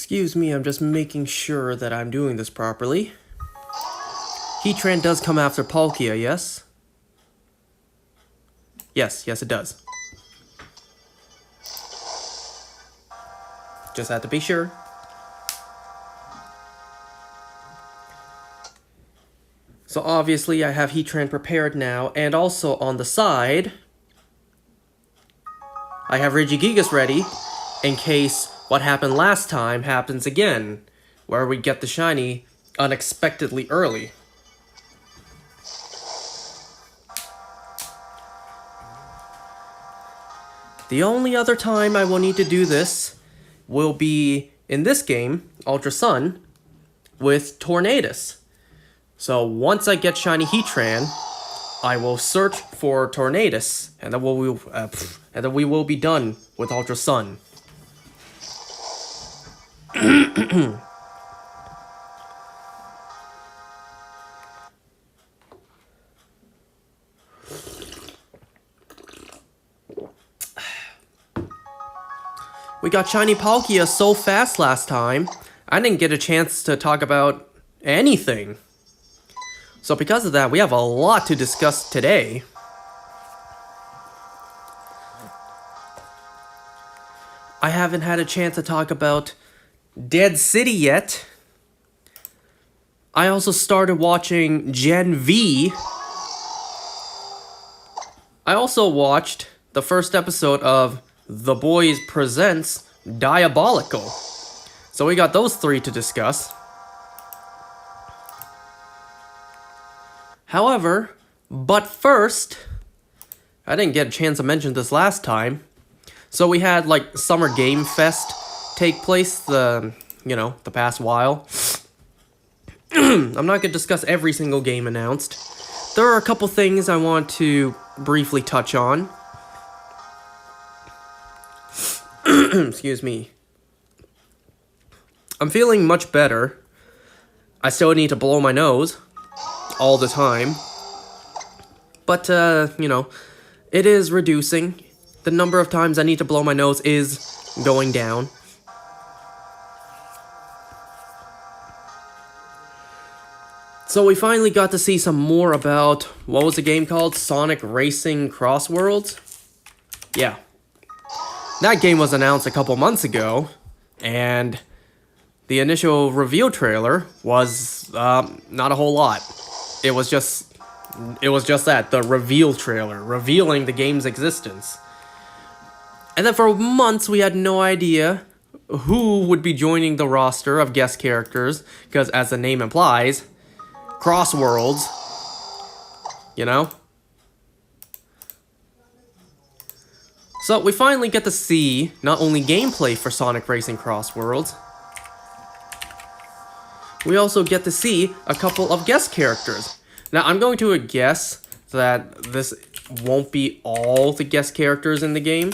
Excuse me, I'm just making sure that I'm doing this properly. Heatran does come after Palkia, yes? Yes, it does. Just had to be sure. So obviously I have Heatran prepared now, and also on the side, I have Regigigas ready, in case what happened last time happens again, where we get the shiny unexpectedly early. The only other time I will need to do this will be in this game, Ultra Sun, with Tornadus. So once I get shiny Heatran, I will search for Tornadus, and then we will be done with Ultra Sun. We got shiny Palkia so fast last time, I didn't get a chance to talk about anything. So because of that, we have a lot to discuss today. I haven't had a chance to talk about Dead City yet. I also started watching Gen V. I also watched the first episode of The Boys Presents Diabolical. So we got those three to discuss. However, but first, I didn't get a chance to mention this last time. So we had like Summer Game Fest take place the past while. I'm not going to discuss every single game announced. There are a couple things I want to briefly touch on. Excuse me. I'm feeling much better. I still need to blow my nose all the time. But, it is reducing. The number of times I need to blow my nose is going down. So we finally got to see some more about, what was the game called? Sonic Racing Cross Worlds? Yeah. That game was announced a couple months ago, and the initial reveal trailer was not a whole lot. It was just that, the reveal trailer, revealing the game's existence. And then for months we had no idea who would be joining the roster of guest characters, because as the name implies, Cross Worlds, So we finally get to see not only gameplay for Sonic Racing Cross Worlds, we also get to see a couple of guest characters. Now I'm going to guess that this won't be all the guest characters in the game,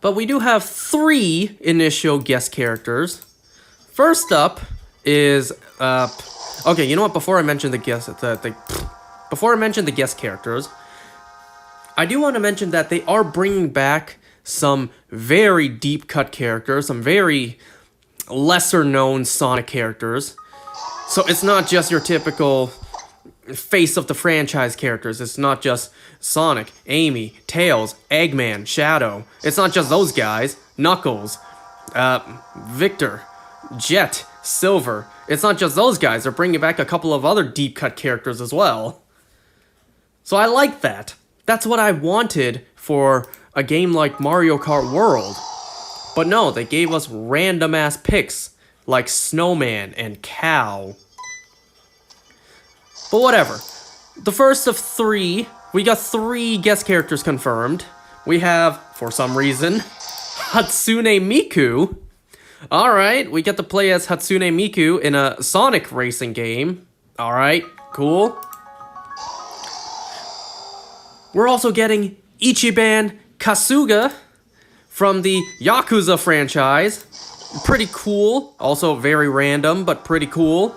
but we do have 3 initial guest characters. First up is okay, you know what? Before I mention the guest characters, I do want to mention that they are bringing back some very deep cut characters, some very lesser known Sonic characters. So it's not just your typical face of the franchise characters. It's not just Sonic, Amy, Tails, Eggman, Shadow. It's not just those guys. Knuckles, Victor, Jet, Silver. It's not just those guys. They're bringing back a couple of other deep cut characters as well. So I like that. That's what I wanted for a game like Mario Kart World. But no, they gave us random ass picks like Snowman and Cow. But whatever. The first of 3, we got 3 guest characters confirmed. We have, for some reason, Hatsune Miku. Alright, we get to play as Hatsune Miku in a Sonic racing game. Alright, cool. We're also getting Ichiban Kasuga from the Yakuza franchise. Pretty cool. Also very random, but pretty cool.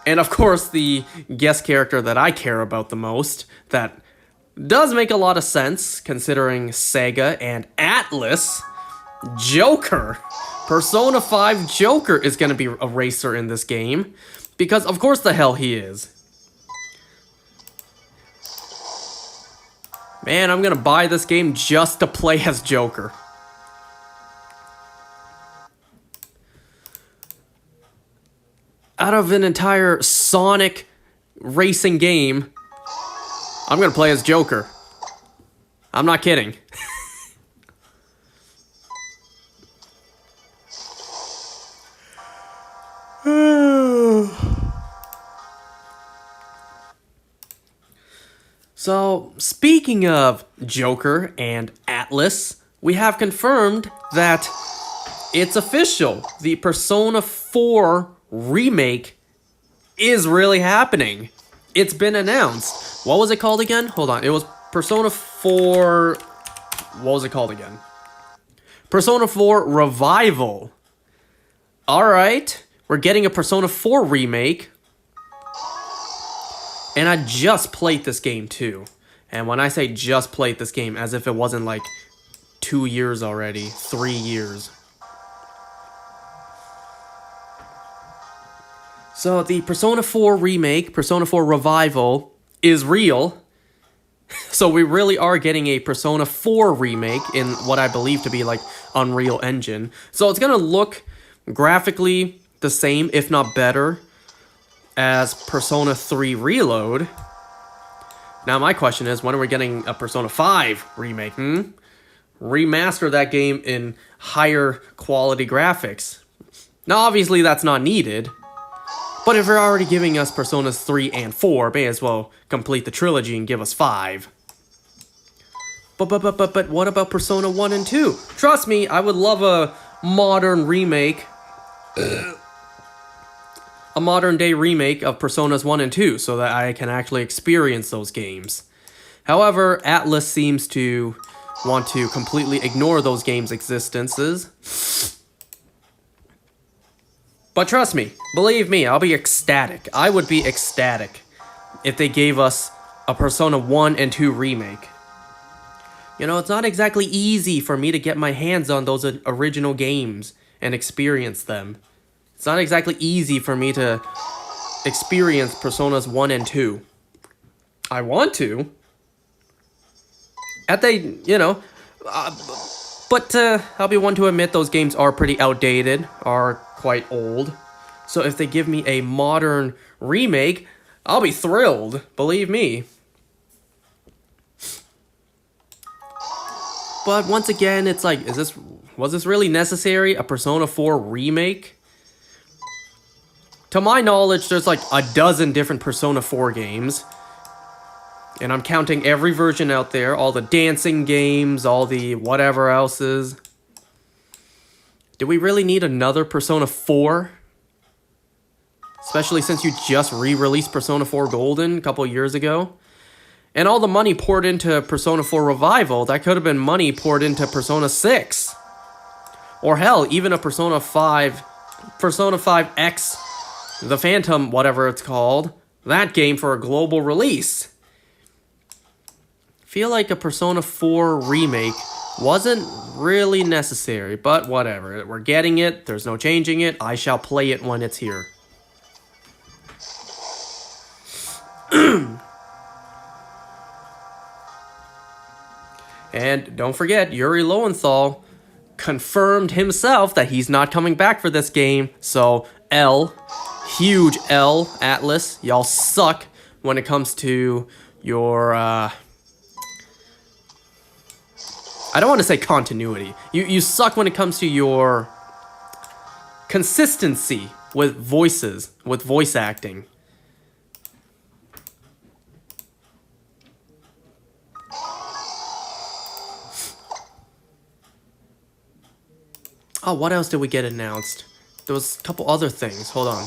And of course, the guest character that I care about the most, that Does make a lot of sense considering Sega and Atlas. Joker. Persona 5 Joker is going to be a racer in this game. Because of course the hell he is. Man, I'm going to buy this game just to play as Joker. Out of an entire Sonic racing game, I'm going to play as Joker. I'm not kidding. So, speaking of Joker and Atlas, we have confirmed that it's official. The Persona 4 remake is really happening. It's been announced. What was it called again? Hold on. It was Persona 4... What was it called again? Persona 4 Revival. Alright. We're getting a Persona 4 remake. And I just played this game too. And when I say just played this game, as if it wasn't like 2 years already. 3 years. So the Persona 4 remake, Persona 4 Revival, is real. So we really are getting a Persona 4 remake in what I believe to be like Unreal Engine. So it's gonna look graphically the same, if not better, as Persona 3 Reload. Now my question is, when are we getting a Persona 5 remake? Remaster that game in higher quality graphics. Now obviously that's not needed. But if you're already giving us Personas 3 and 4, may as well complete the trilogy and give us 5. But what about Persona 1 and 2? Trust me, I would love a modern remake. A modern day remake of Personas 1 and 2 so that I can actually experience those games. However, Atlas seems to want to completely ignore those games' existences. But trust me, believe me, I'll be ecstatic. I would be ecstatic if they gave us a Persona 1 and 2 remake. You know, it's not exactly easy for me to get my hands on those original games and experience them. It's not exactly easy for me to experience Personas 1 and 2. I want to. But I'll be one to admit those games are pretty outdated, are quite old. So if they give me a modern remake, I'll be thrilled, believe me. But once again, it's like, was this really necessary? A Persona 4 remake? To my knowledge, there's like a dozen different Persona 4 games. And I'm counting every version out there, all the dancing games, all the whatever else is. Do we really need another Persona 4? Especially since you just re-released Persona 4 Golden a couple years ago. And all the money poured into Persona 4 Revival, that could have been money poured into Persona 6. Or hell, even a Persona 5X, the Phantom, whatever it's called, that game for a global release. Feel like a Persona 4 remake wasn't really necessary, but whatever. We're getting it, there's no changing it, I shall play it when it's here. And don't forget, Yuri Lowenthal confirmed himself that he's not coming back for this game. So, huge L, Atlas, y'all suck when it comes to your, I don't want to say continuity. You suck when it comes to your consistency with voices, with voice acting. Oh, what else did we get announced? There was a couple other things. Hold on.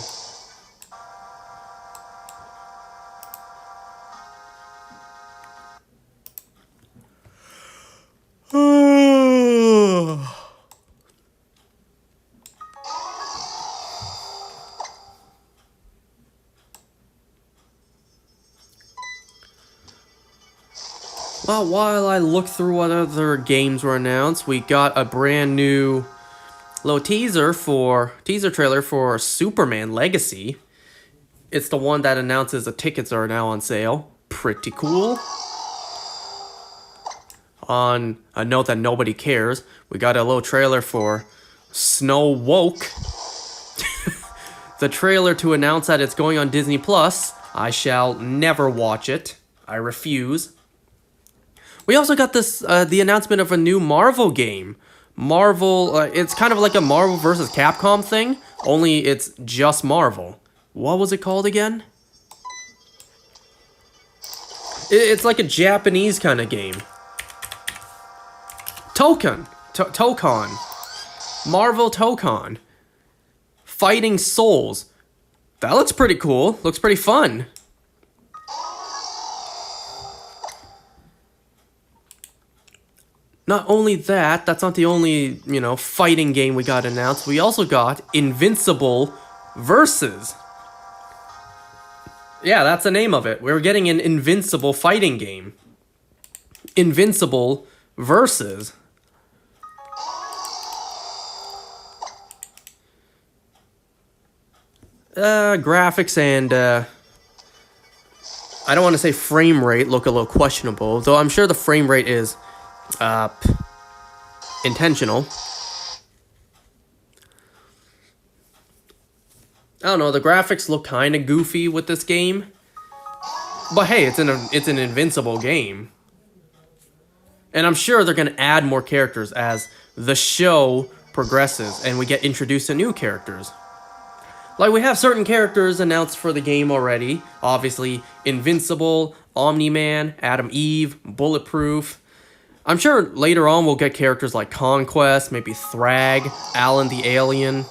Well, while I look through what other games were announced, we got a brand new little teaser trailer for Superman Legacy. It's the one that announces the tickets are now on sale. Pretty cool. On a note that nobody cares, we got a little trailer for Snow Woke. The trailer to announce that it's going on Disney Plus. I shall never watch it. I refuse. We also got this the announcement of a new Marvel game. Marvel, it's kind of like a Marvel versus Capcom thing, only it's just Marvel. What was it called again? It's like a Japanese kind of game. Tokon. Marvel Tokon. Fighting Souls. That looks pretty cool. Looks pretty fun. Not only that, that's not the only, fighting game we got announced. We also got Invincible Versus. Yeah, that's the name of it. We're getting an Invincible fighting game. Invincible Versus. Graphics and, I don't want to say frame rate look a little questionable, though I'm sure the frame rate is intentional. I don't know, the graphics look kind of goofy with this game. But hey, it's an Invincible game. And I'm sure they're going to add more characters as the show progresses and we get introduced to new characters. Like, we have certain characters announced for the game already. Obviously, Invincible, Omni-Man, Adam Eve, Bulletproof. I'm sure later on we'll get characters like Conquest, maybe Thrag, Alan the Alien.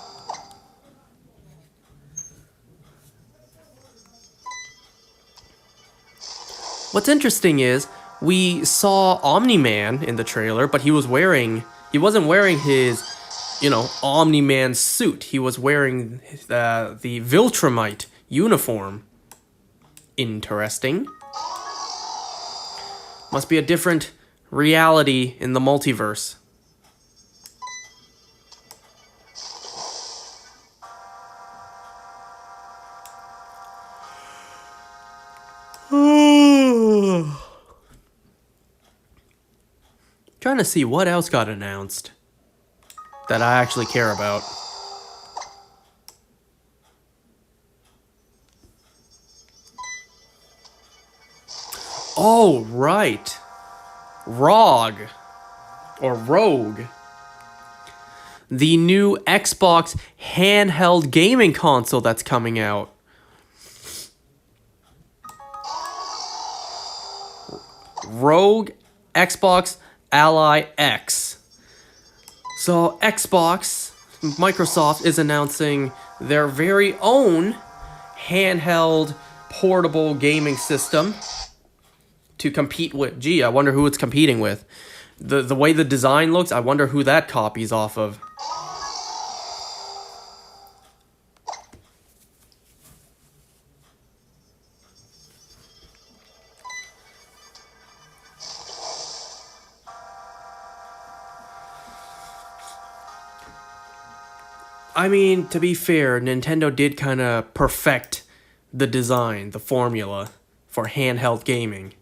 What's interesting is, we saw Omni-Man in the trailer, but he wasn't wearing his, Omni-Man suit. He was wearing the Viltrumite uniform. Interesting. Must be a different reality in the multiverse. Trying to see what else got announced that I actually care about. Oh, right. Rogue. The new Xbox handheld gaming console that's coming out. Rogue Xbox Ally X. So Microsoft is announcing their very own handheld portable gaming system to compete with. Gee, I wonder who it's competing with. The way the design looks, I wonder who that copies off of. I mean, to be fair, Nintendo did kind of perfect the design, the formula for handheld gaming.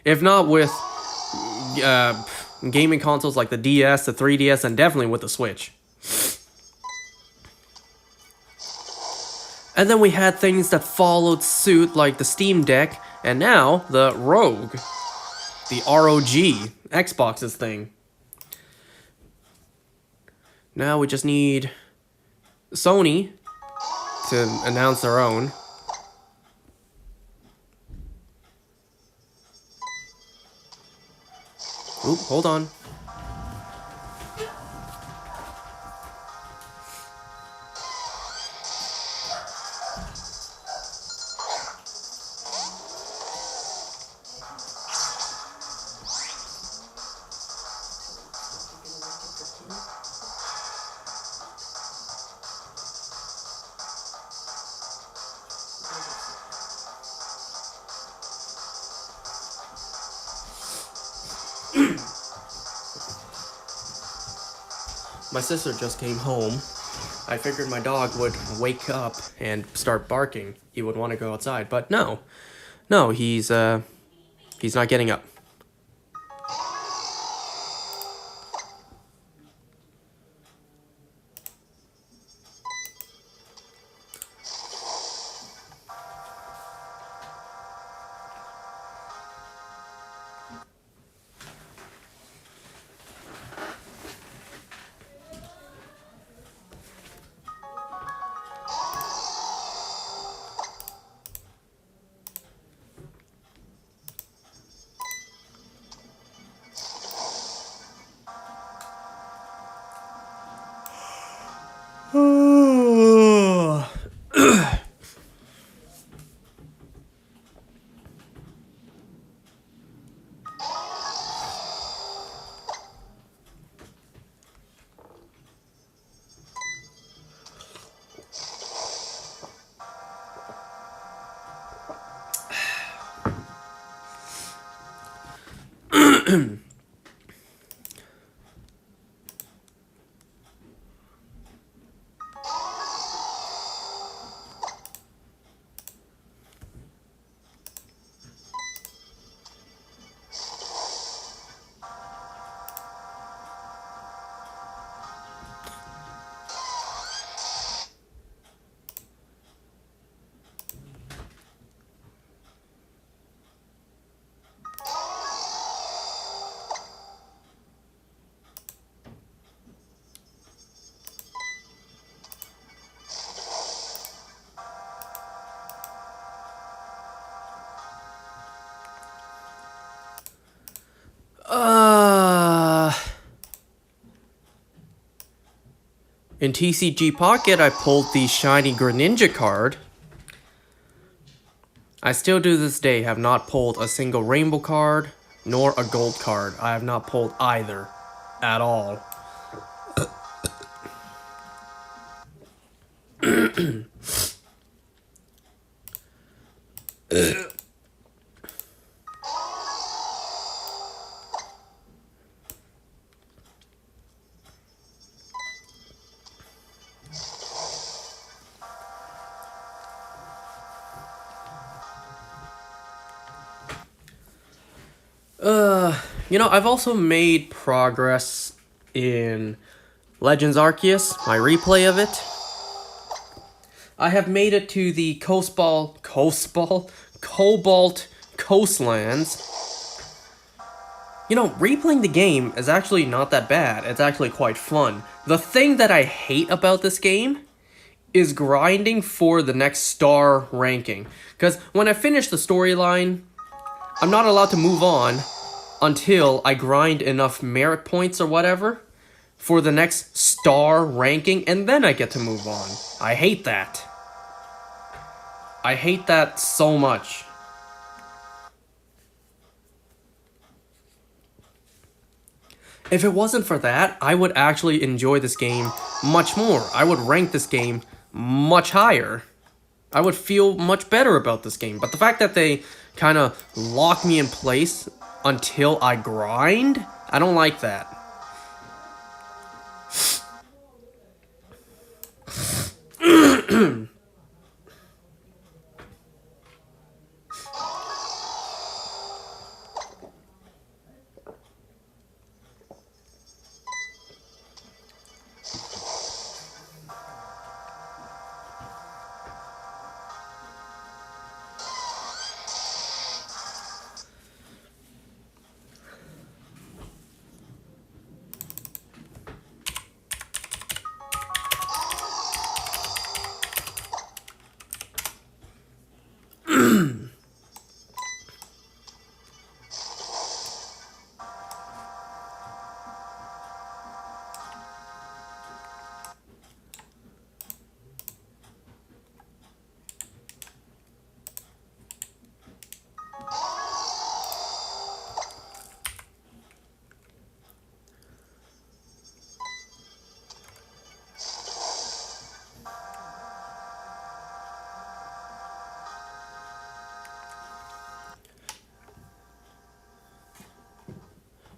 If not with gaming consoles like the DS, the 3DS, and definitely with the Switch. And then we had things that followed suit like the Steam Deck, and now the Rogue, the ROG, Xbox's thing. Now we just need Sony to announce their own. Oop, hold on. my sister just came home. I figured my dog would wake up and start barking. He would want to go outside, but no. No, he's not getting up. In TCG Pocket, I pulled the shiny Greninja card. I still to this day have not pulled a single rainbow card, nor a gold card. I have not pulled either, at all. You know, I've also made progress in Legends Arceus, my replay of it. I have made it to the Cobalt Coastlands. You know, replaying the game is actually not that bad. It's actually quite fun. The thing that I hate about this game is grinding for the next star ranking. Because when I finish the storyline, I'm not allowed to move on until I grind enough merit points or whatever for the next star ranking, and then I get to move on. I hate that. I hate that so much. If it wasn't for that, I would actually enjoy this game much more. I would rank this game much higher. I would feel much better about this game. But the fact that they kind of lock me in place until I grind, I don't like that.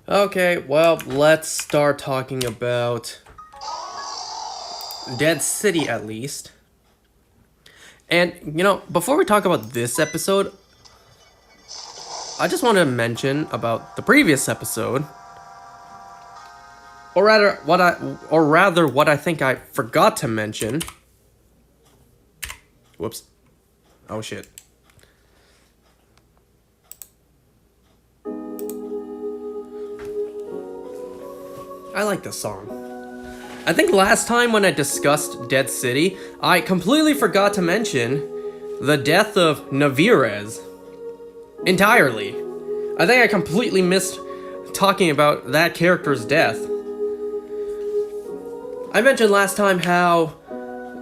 Okay, well, let's start talking about Dead City at least. And, before we talk about this episode, I just want to mention about the previous episode. Or rather what I think I forgot to mention. Whoops. Oh shit. I like this song. I think last time when I discussed Dead City, I completely forgot to mention the death of Navirez. Entirely. I think I completely missed talking about that character's death. I mentioned last time how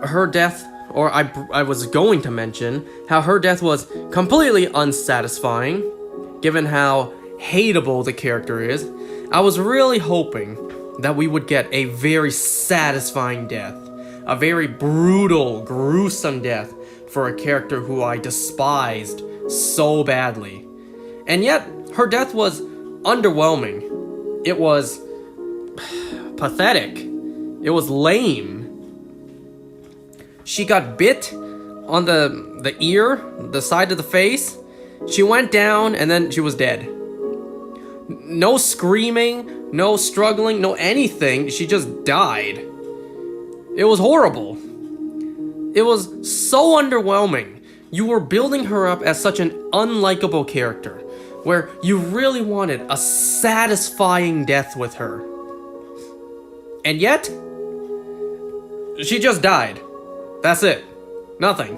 her death, or I was going to mention, how her death was completely unsatisfying, given how hateable the character is. I was really hoping that we would get a very satisfying death. A very brutal, gruesome death for a character who I despised so badly. And yet, her death was underwhelming. It was pathetic. It was lame. She got bit on the ear, the side of the face. She went down and then she was dead. No screaming, no struggling, no anything. She just died. It was horrible. It was so underwhelming. You were building her up as such an unlikable character, where you really wanted a satisfying death with her. And yet, she just died. That's it. Nothing.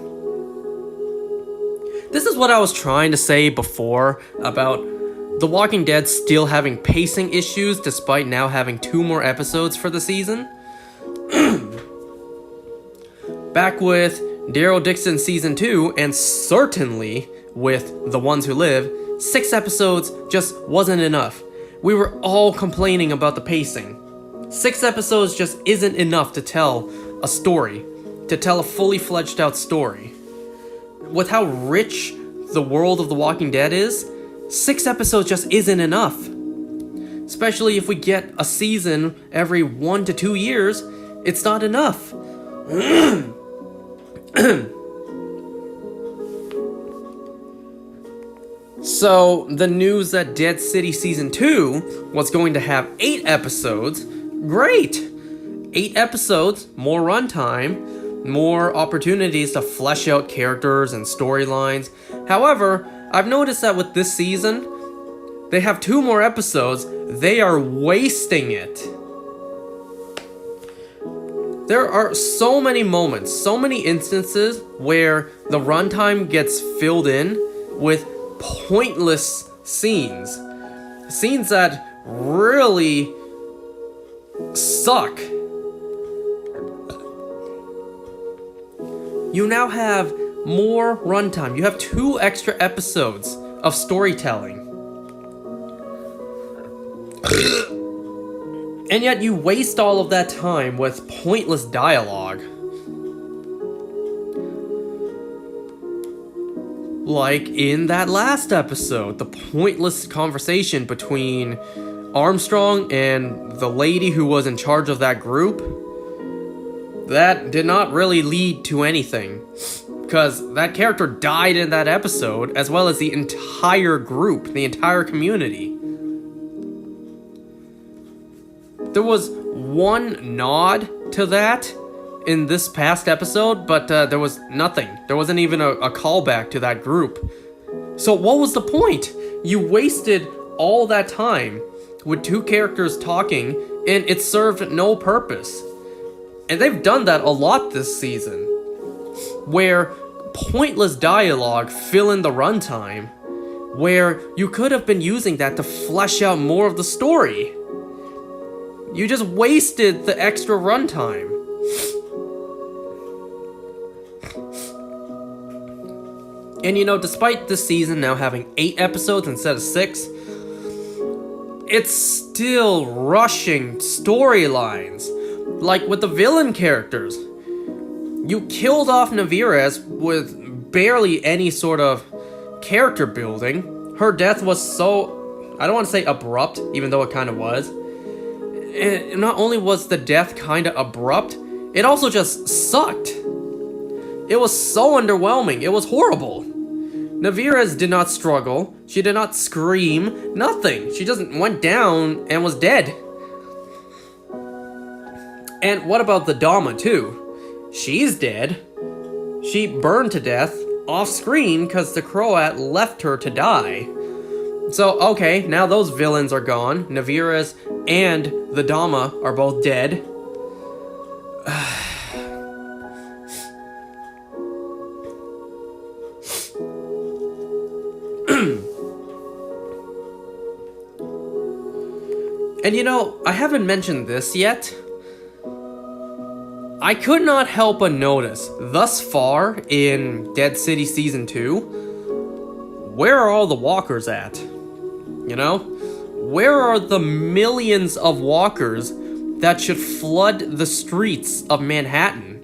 This is what I was trying to say before about The Walking Dead still having pacing issues despite now having 2 more episodes for the season. Back with Daryl Dixon Season 2, and certainly with The Ones Who Live, 6 episodes just wasn't enough. We were all complaining about the pacing. 6 episodes just isn't enough to tell a story, to tell a fully fledged out story. With how rich the world of The Walking Dead is, 6 episodes just isn't enough. Especially if we get a season every 1 to 2 years, it's not enough. So, the news that Dead City Season 2 was going to have 8 episodes, great! 8 episodes, more runtime, more opportunities to flesh out characters and storylines. However, I've noticed that with this season, they have 2 more episodes, they are wasting it. There are so many moments, so many instances where the runtime gets filled in with pointless scenes. Scenes that really suck. You now have more runtime. You have 2 extra episodes of storytelling. And yet you waste all of that time with pointless dialogue. Like in that last episode, the pointless conversation between Armstrong and the lady who was in charge of that group. That did not really lead to anything, because that character died in that episode, as well as the entire group, the entire community. There was one nod to that in this past episode, but there was nothing. There wasn't even a callback to that group. So what was the point? You wasted all that time with 2 characters talking, and it served no purpose. And they've done that a lot this season, where pointless dialogue fill in the runtime, where you could have been using that to flesh out more of the story. You just wasted the extra runtime. And despite this season now having 8 episodes instead of 6, it's still rushing storylines. Like with the villain characters. You killed off Navirez with barely any sort of character building. Her death was so, I don't want to say abrupt, even though it kind of was. And not only was the death kind of abrupt, it also just sucked. It was so underwhelming. It was horrible. Navirez did not struggle. She did not scream. Nothing. She just went down and was dead. And what about the Dama, too? She's dead. She burned to death off screen because the Croat left her to die. So, okay, now those villains are gone. Navirez and the Dama are both dead. And you know, I haven't mentioned this yet. I could not help but notice, thus far in Dead City Season 2, where are all the walkers at? You know? Where are the millions of walkers that should flood the streets of Manhattan?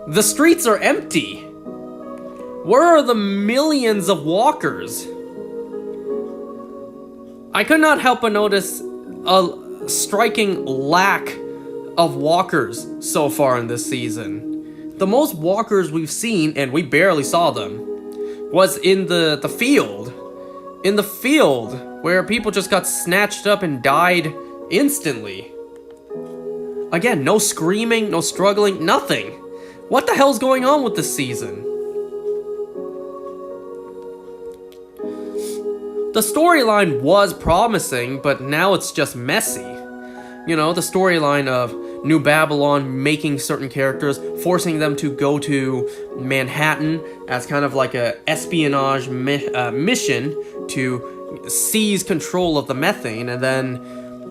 The streets are empty. Where are the millions of walkers? I could not help but notice a striking lack of walkers so far in this season. The most walkers we've seen, and we barely saw them, was in the field. In the field, where people just got snatched up and died instantly. Again, no screaming, no struggling, nothing. What the hell's going on with this season? The storyline was promising, but now it's just messy. You know, the storyline of New Babylon making certain characters, forcing them to go to Manhattan as kind of like a espionage mission to seize control of the methane, and then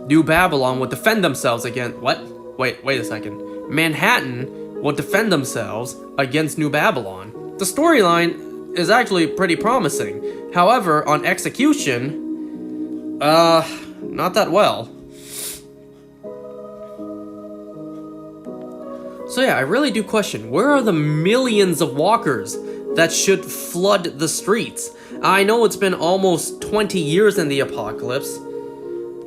New Babylon would defend themselves against... What? Wait a second. Manhattan would defend themselves against New Babylon. The storyline is actually pretty promising. However, on execution, not that well. So yeah, I really do question, where are the millions of walkers that should flood the streets? I know it's been almost 20 years in the apocalypse.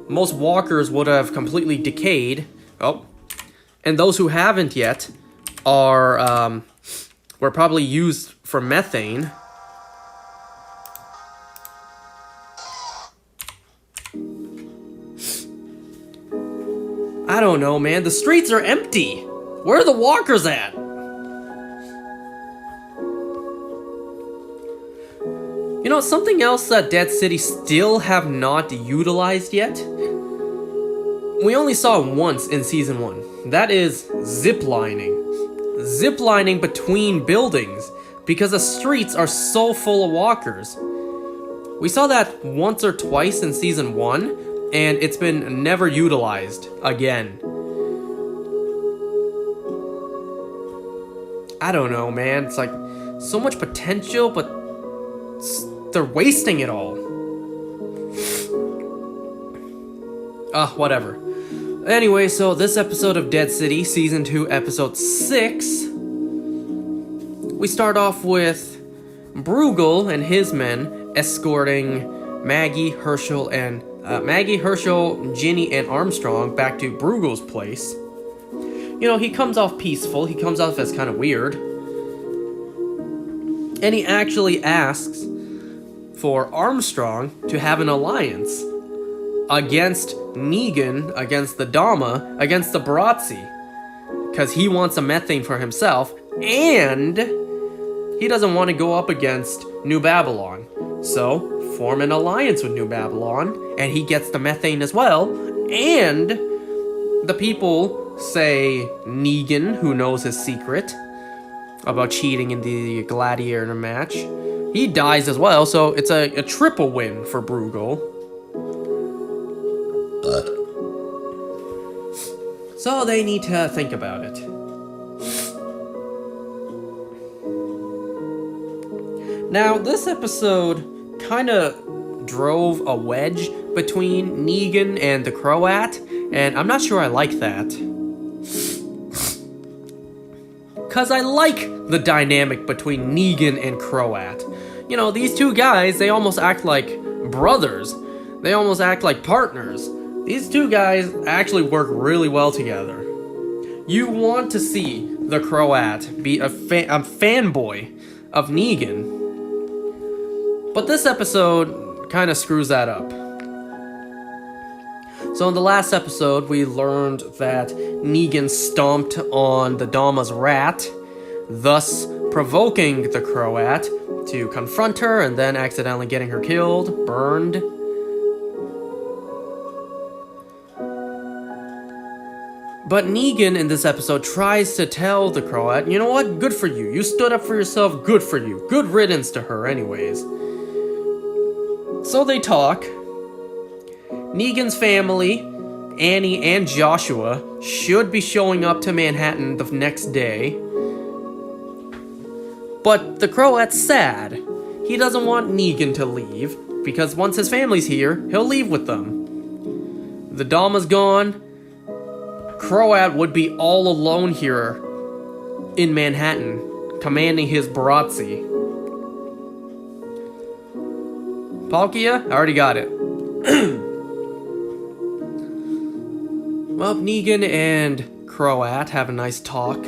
Most walkers would have completely decayed. Oh. And those who haven't yet are, were probably used for methane. I don't know, man. The streets are empty. Where are the walkers at? You know, something else that Dead City still have not utilized yet? We only saw it once in Season 1. That is ziplining. Ziplining between buildings, because the streets are so full of walkers. We saw that once or twice in Season 1, and it's been never utilized again. I don't know, man. It's like so much potential, but they're wasting it all. Whatever. Anyway, so this episode of Dead City, Season 2, Episode 6, we start off with Bruegel and his men escorting Maggie, Herschel, Ginny, and Armstrong back to Bruegel's place. You know, he comes off peaceful, he comes off as kind of weird. And he actually asks for Armstrong to have an alliance against Negan, against the Dama, against the Barazzi. Because he wants a methane for himself, and he doesn't want to go up against New Babylon. So, form an alliance with New Babylon, and he gets the methane as well, and the people say Negan, who knows his secret about cheating in the gladiator match, he dies as well, so it's a triple win for Bruegel. So they need to think about it. Now, this episode kind of drove a wedge between Negan and the Croat, and I'm not sure I like that. Because I like the dynamic between Negan and Croat. You know, these two guys, they almost act like brothers. They almost act like partners. These two guys actually work really well together. You want to see the Croat be a fanboy of Negan. But this episode kind of screws that up. So in the last episode, we learned that Negan stomped on the Dama's rat, thus provoking the Croat to confront her and then accidentally getting her killed, burned. But Negan in this episode tries to tell the Croat, you know what, good for you. You stood up for yourself, good for you. Good riddance to her anyways. So they talk. Negan's family, Annie and Joshua, should be showing up to Manhattan the next day. But the Croat's sad. He doesn't want Negan to leave, because once his family's here, he'll leave with them. The Dama's gone. Croat would be all alone here in Manhattan, commanding his Bratzi. Palkia? I already got it. Well, Negan and Croat have a nice talk.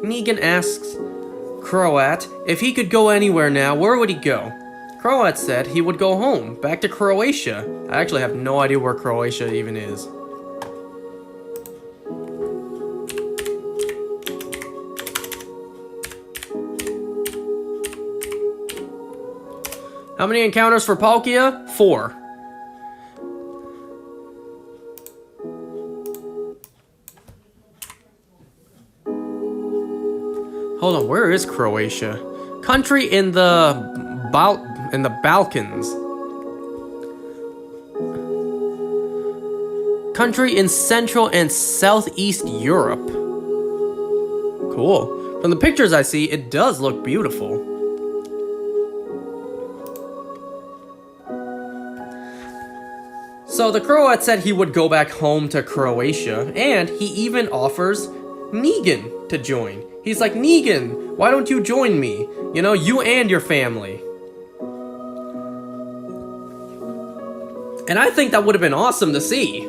Negan asks Croat if he could go anywhere now, where would he go? Croat said he would go home, back to Croatia. I actually have no idea where Croatia even is. How many encounters for Palkia? 4. Hold on, where is Croatia? Country in the Balkans. Country in Central and Southeast Europe. Cool. From the pictures I see, it does look beautiful. So the Croat said he would go back home to Croatia, and he even offers Negan to join. He's like, Negan, why don't you join me? You know, you and your family. And I think that would have been awesome to see.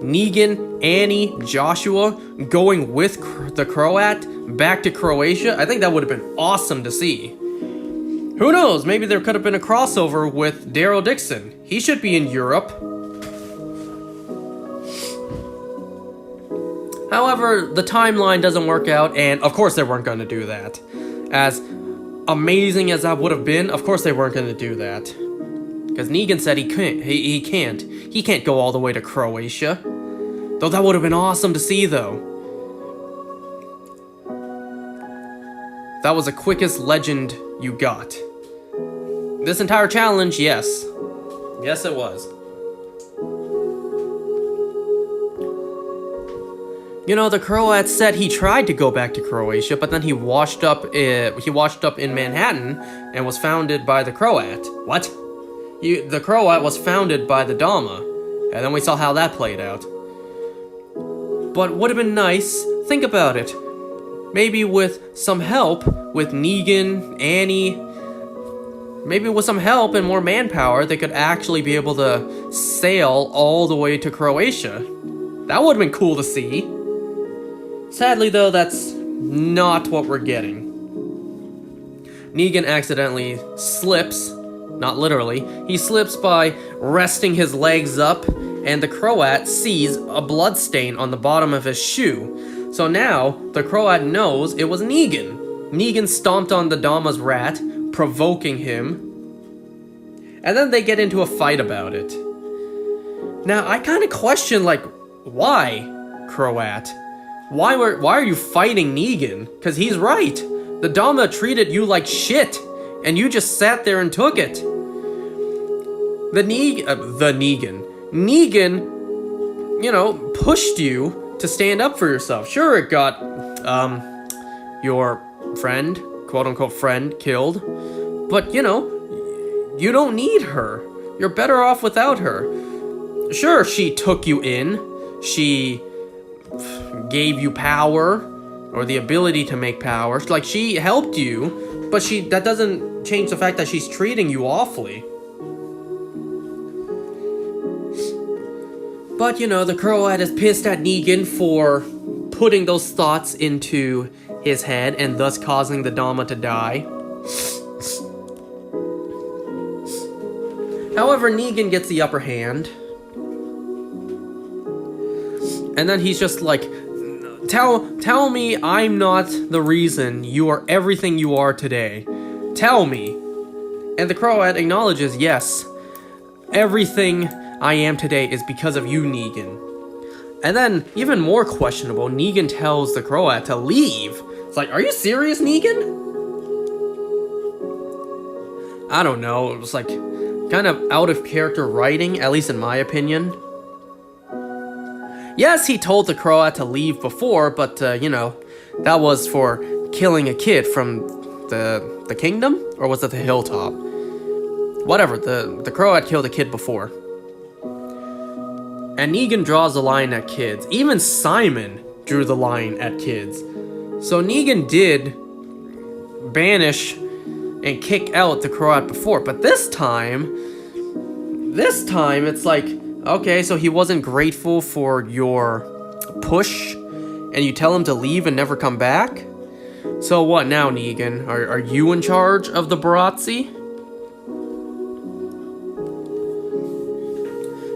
Negan, Annie, Joshua going with the Croat back to Croatia. I think that would have been awesome to see. Who knows, maybe there could have been a crossover with Daryl Dixon. He should be in Europe. However, the timeline doesn't work out, and of course they weren't going to do that. As amazing as that would have been, of course they weren't going to do that. Because Negan said he can't. He can't go all the way to Croatia. Though that would have been awesome to see, though. That was the quickest legend you got. This entire challenge, yes. Yes, it was. You know, the Croat said he tried to go back to Croatia, but then he washed up in Manhattan and was founded by the Croat. What? The Croat was founded by the Dama, and then we saw how that played out. But would have been nice, think about it, maybe with some help with Negan, Annie, maybe with some help and more manpower, they could actually be able to sail all the way to Croatia. That would have been cool to see. Sadly, though, that's not what we're getting. Negan accidentally slips, not literally, he slips by resting his legs up, and the Croat sees a bloodstain on the bottom of his shoe. So now, the Croat knows it was Negan. Negan stomped on the Dama's rat, provoking him, and then they get into a fight about it. Now, I kind of question, like, why, Croat? Why are you fighting Negan? Because he's right. The Dama treated you like shit, and you just sat there and took it. Negan, you know, pushed you to stand up for yourself. Sure, it got, your friend, quote-unquote friend, killed. But, you know, you don't need her. You're better off without her. Sure, she took you in. She gave you power, or the ability to make power. Like, she helped you, but that doesn't change the fact that she's treating you awfully. But, you know, the Croat is pissed at Negan for putting those thoughts into his head and thus causing the Dama to die. However, Negan gets the upper hand. And then he's just like, Tell me I'm not the reason you are everything you are today. Tell me. And the Croat acknowledges, yes, everything I am today is because of you, Negan. And then, even more questionable, Negan tells the Croat to leave. It's like, are you serious, Negan? I don't know, it was like, kind of out of character writing, at least in my opinion. Yes, he told the Croat to leave before, but, you know, that was for killing a kid from the kingdom? Or was it the hilltop? Whatever, the Croat killed a kid before. And Negan draws the line at kids. Even Simon drew the line at kids. So Negan did banish and kick out the Croat before, but this time it's like, okay, so he wasn't grateful for your push, and you tell him to leave and never come back? So what now, Negan? Are you in charge of the Barazzi?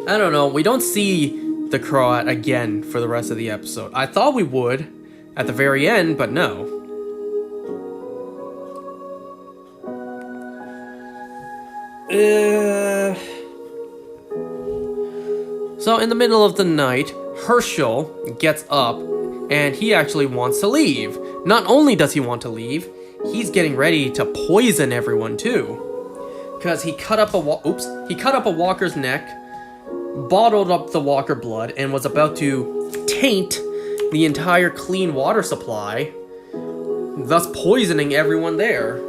I don't know, we don't see the Croat again for the rest of the episode. I thought we would at the very end, but no. So in the middle of the night, Herschel gets up and he actually wants to leave. Not only does he want to leave, he's getting ready to poison everyone too. Because he cut up a walker's neck, bottled up the walker blood, and was about to taint the entire clean water supply, thus poisoning everyone there.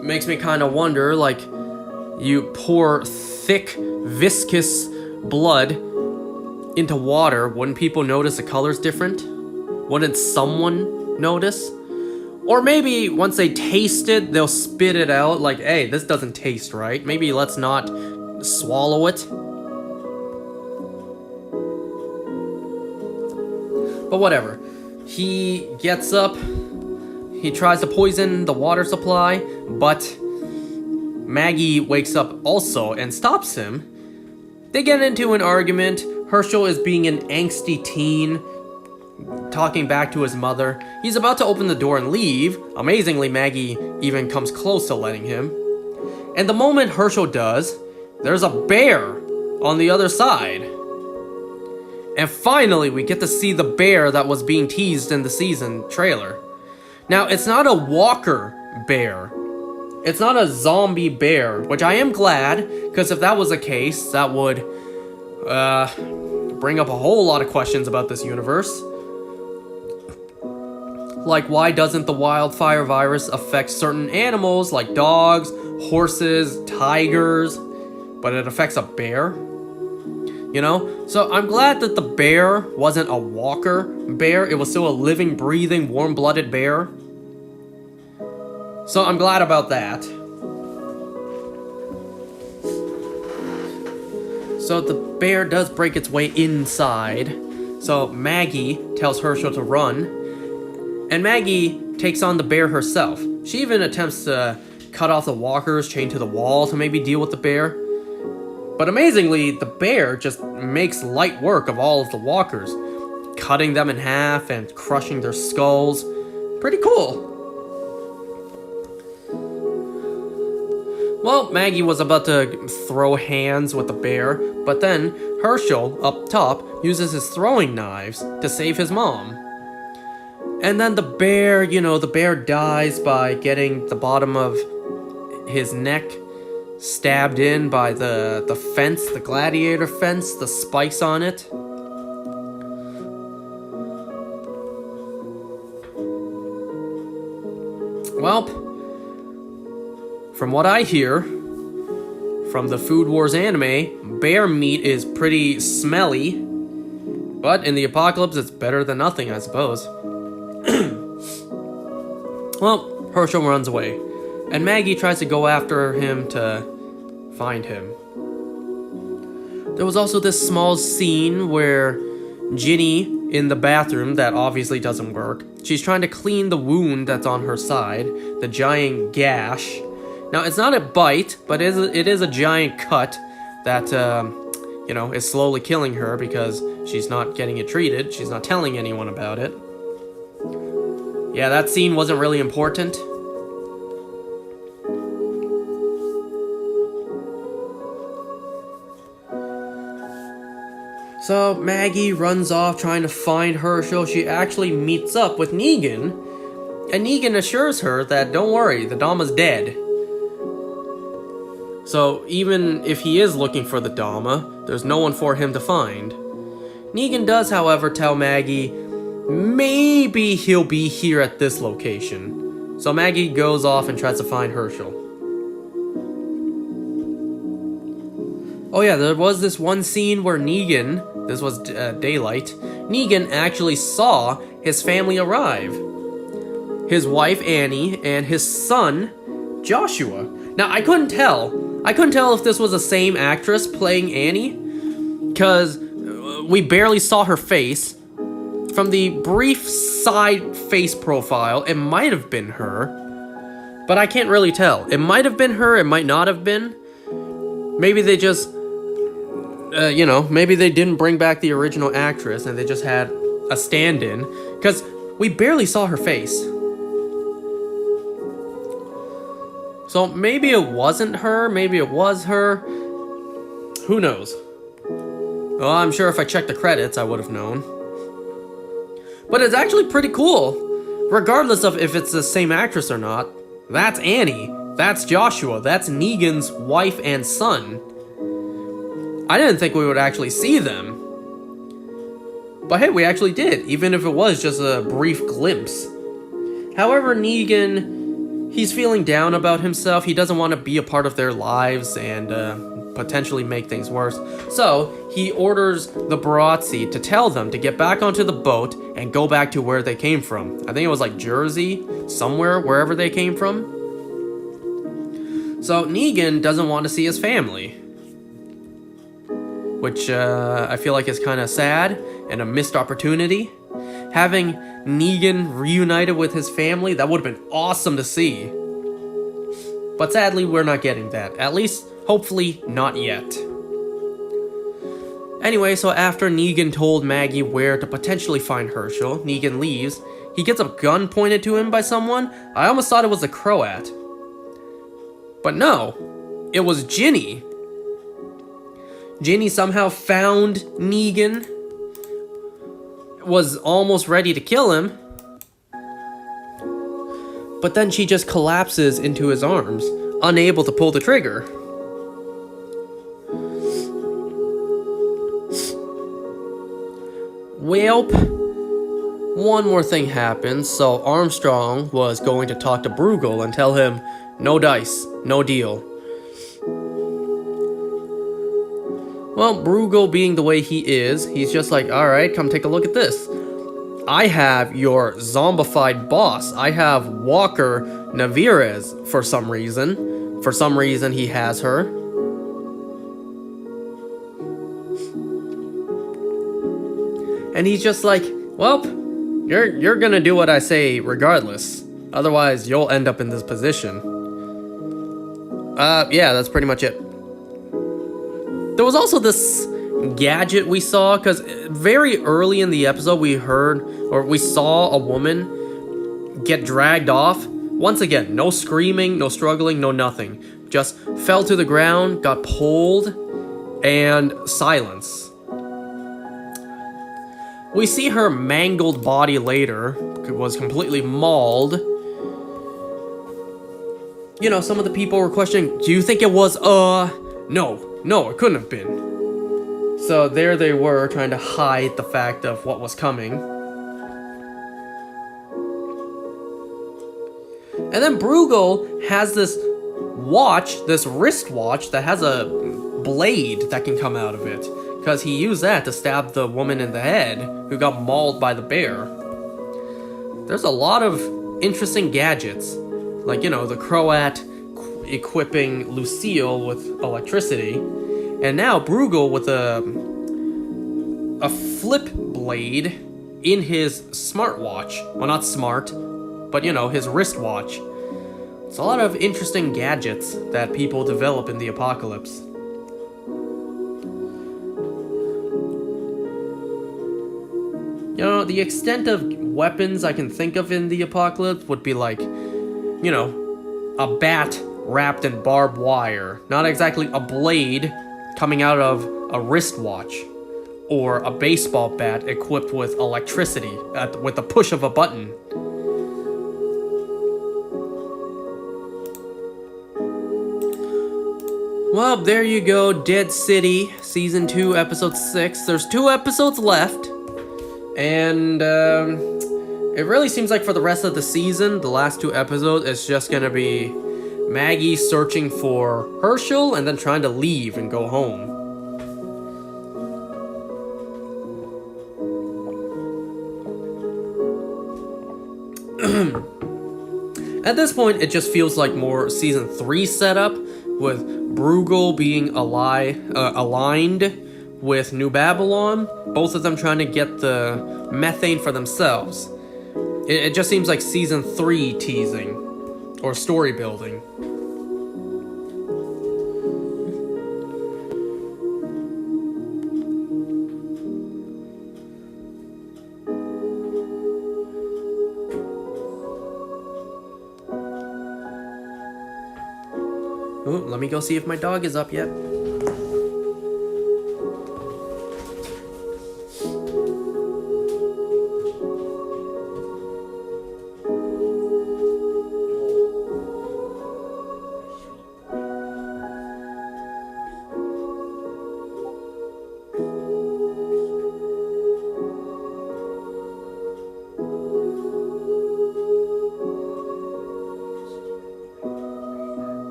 Makes me kind of wonder, like, you pour thick, viscous blood into water, wouldn't people notice the color's different? Wouldn't someone notice? Or maybe once they taste it, they'll spit it out like, hey, this doesn't taste right. Maybe let's not swallow it. But whatever. He gets up, he tries to poison the water supply, but Maggie wakes up also and stops him. They get into an argument. Herschel is being an angsty teen, talking back to his mother. He's about to open the door and leave. Amazingly, Maggie even comes close to letting him. And the moment Herschel does, there's a bear on the other side. And finally, we get to see the bear that was being teased in the season trailer. Now, it's not a walker bear. It's not a zombie bear, which I am glad, because if that was the case, that would bring up a whole lot of questions about this universe. Like, why doesn't the wildfire virus affect certain animals like dogs, horses, tigers, but it affects a bear? You know? So I'm glad that the bear wasn't a walker bear. It was still a living, breathing, warm-blooded bear. So I'm glad about that. So the bear does break its way inside. So Maggie tells Herschel to run. And Maggie takes on the bear herself. She even attempts to cut off the walkers chained to the wall to maybe deal with the bear. But amazingly, the bear just makes light work of all of the walkers, cutting them in half and crushing their skulls. Pretty cool. Well, Maggie was about to throw hands with the bear, but then Herschel, up top, uses his throwing knives to save his mom. And then the bear, the bear dies by getting the bottom of his neck stabbed in by the fence, the gladiator fence, the spikes on it. Well, from what I hear from the Food Wars anime, bear meat is pretty smelly, but in the apocalypse it's better than nothing, I suppose. Well, Herschel runs away, and Maggie tries to go after him to find him. There was also this small scene where Ginny in the bathroom that obviously doesn't work. She's trying to clean the wound that's on her side, the giant gash. Now, it's not a bite, but it is a giant cut that, is slowly killing her because she's not getting it treated. She's not telling anyone about it. Yeah, that scene wasn't really important. So Maggie runs off trying to find Herschel. She actually meets up with Negan, and Negan assures her that don't worry, the Dama's dead. So even if he is looking for the Dama, there's no one for him to find. Negan does, however, tell Maggie maybe he'll be here at this location. So Maggie goes off and tries to find Herschel. Oh yeah, there was this one scene where Negan, this was daylight, Negan actually saw his family arrive. His wife Annie and his son Joshua. Now I couldn't tell if this was the same actress playing Annie, because we barely saw her face. From the brief side face profile, it might have been her, but I can't really tell. It might have been her, it might not have been. Maybe they just, maybe they didn't bring back the original actress and they just had a stand-in, because we barely saw her face. So maybe it wasn't her, maybe it was her. Who knows? Well, I'm sure if I checked the credits, I would have known. But it's actually pretty cool. Regardless of if it's the same actress or not, that's Annie, that's Joshua, that's Negan's wife and son. I didn't think we would actually see them. But hey, we actually did, even if it was just a brief glimpse. However, Negan, he's feeling down about himself. He doesn't want to be a part of their lives and potentially make things worse. So he orders the Barazzi to tell them to get back onto the boat and go back to where they came from. I think it was like Jersey, somewhere, wherever they came from. So Negan doesn't want to see his family, which I feel like is kind of sad and a missed opportunity. Having Negan reunited with his family, that would have been awesome to see. But sadly, we're not getting that. At least, hopefully, not yet. Anyway, so after Negan told Maggie where to potentially find Herschel, Negan leaves. He gets a gun pointed to him by someone. I almost thought it was a Croat. But no, it was Ginny. Ginny somehow found Negan, was almost ready to kill him, but then she just collapses into his arms, unable to pull the trigger. Welp, one more thing happens. So Armstrong was going to talk to Bruegel and tell him, no dice, no deal. Well, Bruegel being the way he is, he's just like, alright, come take a look at this. I have your zombified boss. I have Walker Navarez for some reason. For some reason he has her. And he's just like, well, you're gonna do what I say regardless. Otherwise, you'll end up in this position. Yeah, that's pretty much it. There was also this gadget we saw, because very early in the episode we saw a woman get dragged off. Once again, no screaming, no struggling, no nothing. Just fell to the ground, got pulled, and silence. We see her mangled body later. It was completely mauled. You know, some of the people were questioning, do you think it was, No, it couldn't have been. So there they were, trying to hide the fact of what was coming. And then Bruegel has this watch, this wristwatch, that has a blade that can come out of it. Because he used that to stab the woman in the head who got mauled by the bear. There's a lot of interesting gadgets. Like, you know, the Croat equipping Lucille with electricity. And now Bruegel with a flip blade in his smartwatch. Well, not smart, but you know, his wristwatch. It's a lot of interesting gadgets that people develop in the apocalypse. You know, the extent of weapons I can think of in the apocalypse would be like, you know, a bat wrapped in barbed wire. Not exactly a blade coming out of a wristwatch. Or a baseball bat equipped with electricity with the push of a button. Well, there you go, Dead City, Season 2, Episode 6. There's 2 episodes left. And, it really seems like for the rest of the season, the last 2 episodes, it's just gonna be Maggie searching for Herschel and then trying to leave and go home. At this point, it just feels like more Season 3 setup, with Bruegel being aligned with New Babylon, both of them trying to get the methane for themselves. It just seems like Season 3 teasing, or story building. Ooh, let me go see if my dog is up yet.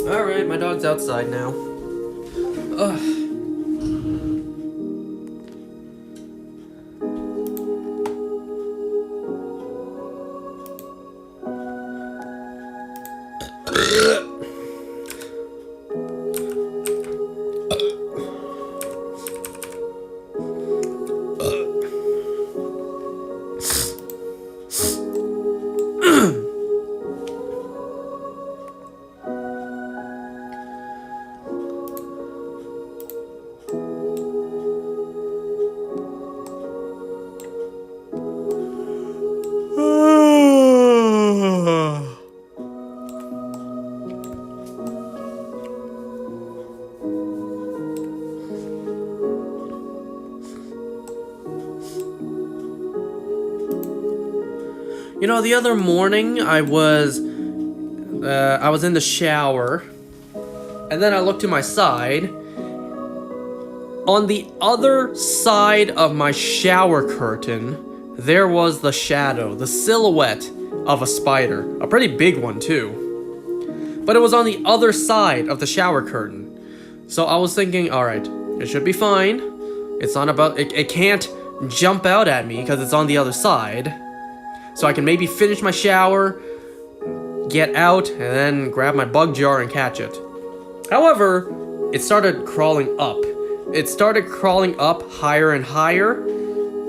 Alright, my dog's outside now. Ugh. You know, the other morning I was in the shower, and then I looked to my side. On the other side of my shower curtain, there was the shadow, the silhouette of a spider. A pretty big one, too. But it was on the other side of the shower curtain. So I was thinking, alright, it should be fine. It's not about... It can't jump out at me because it's on the other side. So I can maybe finish my shower, get out, and then grab my bug jar and catch it. However, it started crawling up. It started crawling up higher and higher,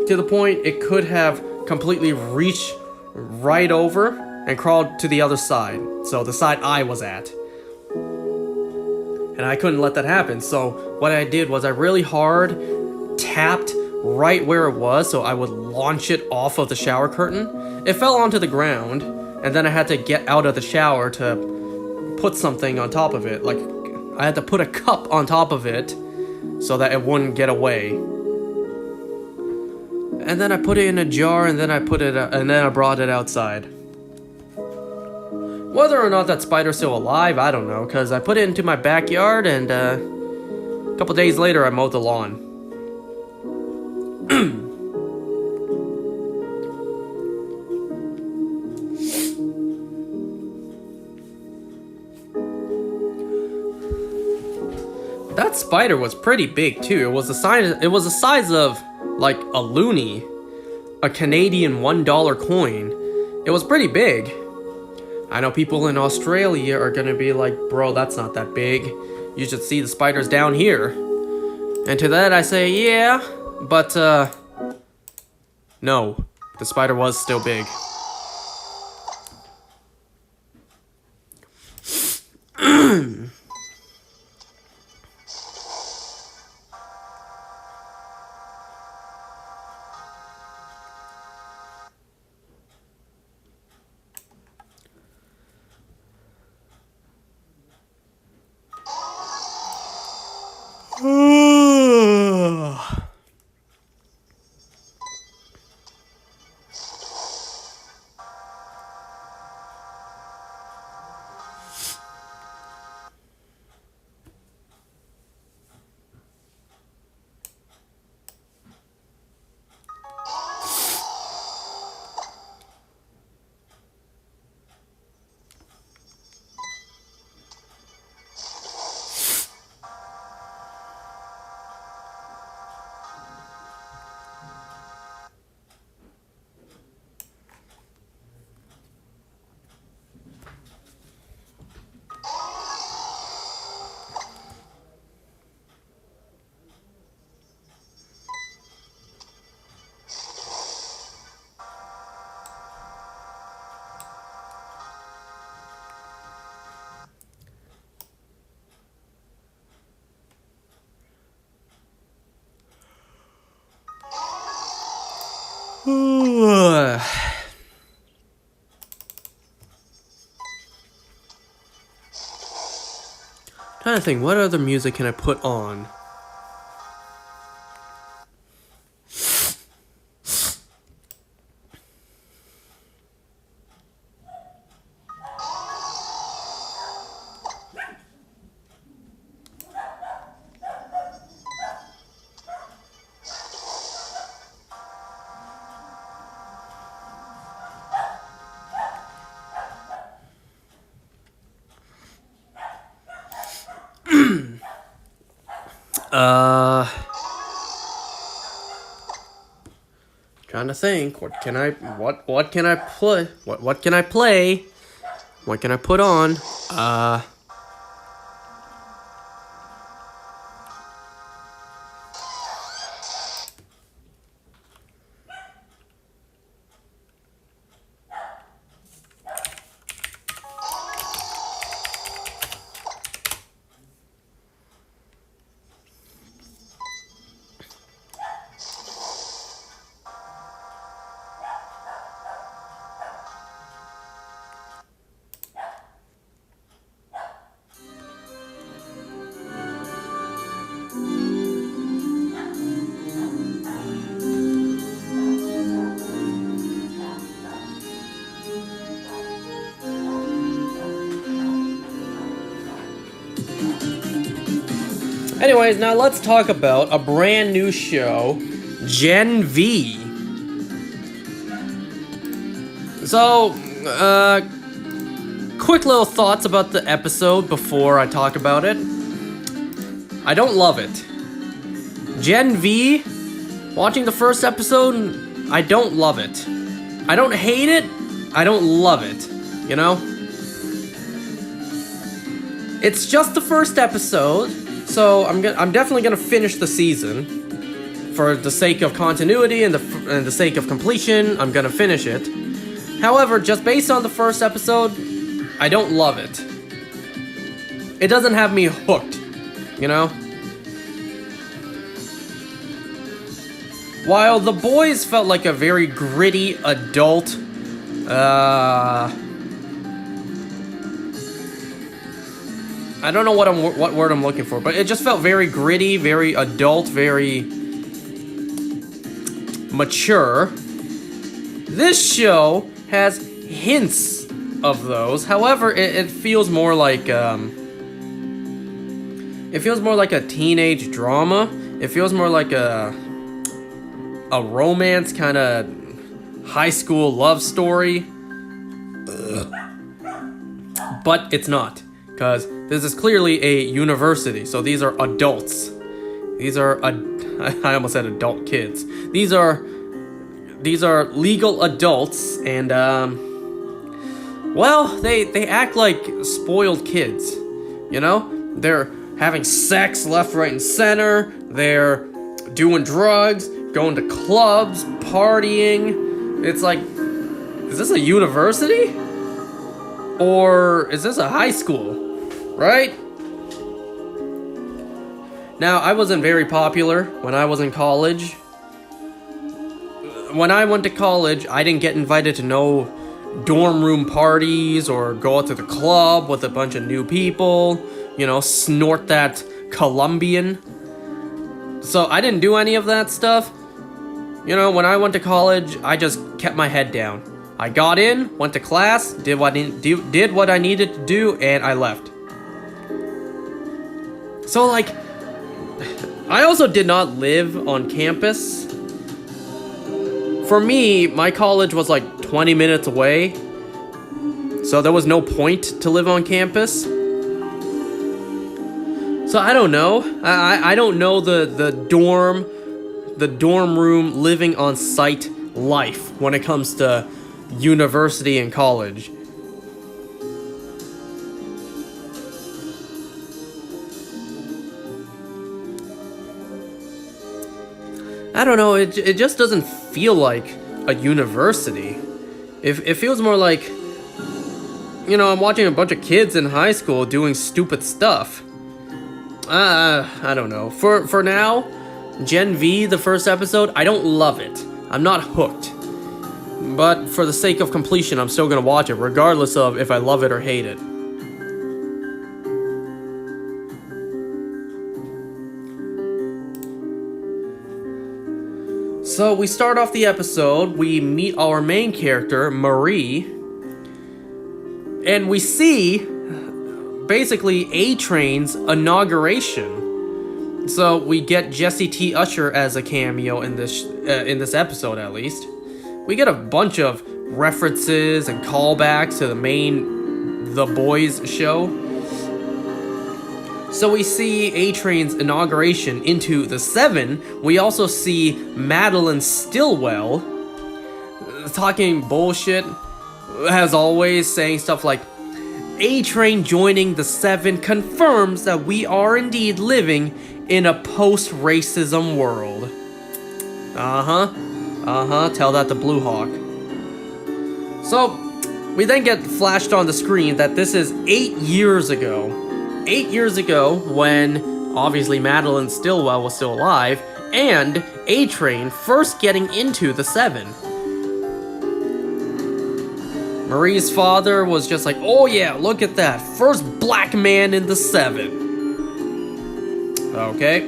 to the point it could have completely reached right over and crawled to the other side. So the side I was at. And I couldn't let that happen. So what I did was I really hard tapped right where it was so I would launch it off of the shower curtain. It fell onto the ground, and then I had to get out of the shower to put something on top of it. Like, I had to put a cup on top of it so that it wouldn't get away. And then I put it in a jar, and then I brought it outside. Whether or not that spider's still alive, I don't know, because I put it into my backyard, and a couple days later I mowed the lawn. that spider was pretty big too. It was the size of like a loonie, a Canadian $1 coin. It was pretty big. I know people in Australia are gonna be like, bro, that's not that big. You should see the spiders down here. And to that I say, yeah, but no, the spider was still big. Trying to think, what other music can I put on? Trying to think, what can I play? What can I put on? Anyways, now let's talk about a brand new show, Gen V. So, quick little thoughts about the episode before I talk about it. I don't love it. Gen V, watching the first episode, I don't love it. I don't hate it, I don't love it, you know? It's just the first episode. So I'm definitely gonna finish the season for the sake of continuity and the sake of completion. I'm gonna finish it. However, just based on the first episode, I don't love it. It doesn't have me hooked, you know. While The Boys felt like a very gritty adult, I don't know what word I'm looking for, but it just felt very gritty, very adult, very mature. This show has hints of those. However, it feels more like a teenage drama. It feels more like a romance kind of high school love story. But it's not, because This is clearly a university, so these are adults. These are I almost said adult kids. These are legal adults, and well, they act like spoiled kids. You know, they're having sex left, right, and center. They're doing drugs, going to clubs, partying. It's like, is this a university? Or is this a high school? Right? Now, I wasn't very popular when I was in college. When I went to college, I didn't get invited to no dorm room parties or go out to the club with a bunch of new people, you know, snort that Colombian. So I didn't do any of that stuff. You know, when I went to college, I just kept my head down. I got in, went to class, did what I needed to do, and I left. So, like, I also did not live on campus. For me, my college was like 20 minutes away, so there was no point to live on campus. So I don't know. I don't know the dorm room living on site life when it comes to university and college. I don't know, it just doesn't feel like a university. It feels more like, you know, I'm watching a bunch of kids in high school doing stupid stuff. I don't know. For now, Gen V, the first episode, I don't love it. I'm not hooked. But for the sake of completion, I'm still gonna watch it, regardless of if I love it or hate it. So we start off the episode, we meet our main character, Marie, and we see basically A-Train's inauguration. So we get Jesse T. Usher as a cameo in this episode, at least. We get a bunch of references and callbacks to the main The Boys show. So we see A-Train's inauguration into the 7. We also see Madeline Stillwell talking bullshit, as always, saying stuff like, A-Train joining the 7 confirms that we are indeed living in a post-racism world. Tell that to Blue Hawk. So, we then get flashed on the screen that this is 8 years ago. 8 years ago, when obviously Madeline Stillwell was still alive, and A-Train first getting into the 7. Marie's father was just like, oh yeah, look at that, first black man in the 7. Okay.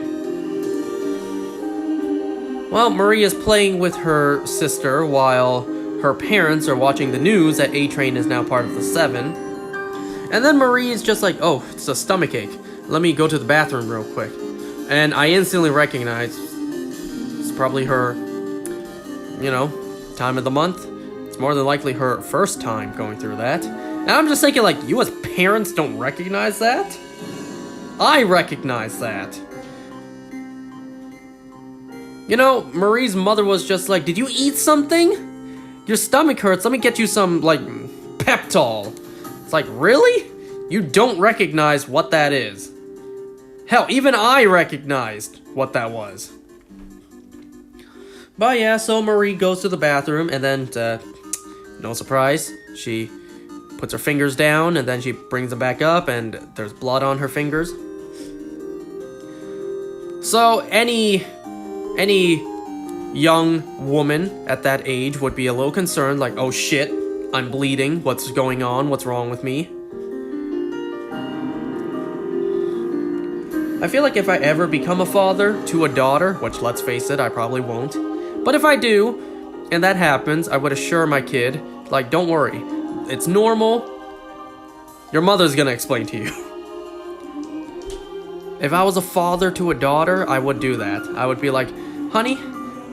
Well, Marie is playing with her sister while her parents are watching the news that A-Train is now part of the 7. And then Marie is just like, oh, it's a stomachache. Let me go to the bathroom real quick. And I instantly recognize it's probably her, you know, time of the month. It's more than likely her first time going through that. And I'm just thinking, like, you as parents don't recognize that? I recognize that. You know, Marie's mother was just like, did you eat something? Your stomach hurts, let me get you some, like, Peptol. It's like, really? You don't recognize what that is. Hell, even I recognized what that was. But yeah, so Marie goes to the bathroom, and then, no surprise, she puts her fingers down, and then she brings them back up, and there's blood on her fingers. So, any young woman at that age would be a little concerned, like, oh shit, I'm bleeding, what's going on, what's wrong with me? I feel like if I ever become a father to a daughter, which let's face it, I probably won't, but if I do, and that happens, I would assure my kid, like, don't worry, it's normal, your mother's gonna explain to you. If I was a father to a daughter, I would do that. I would be like, honey,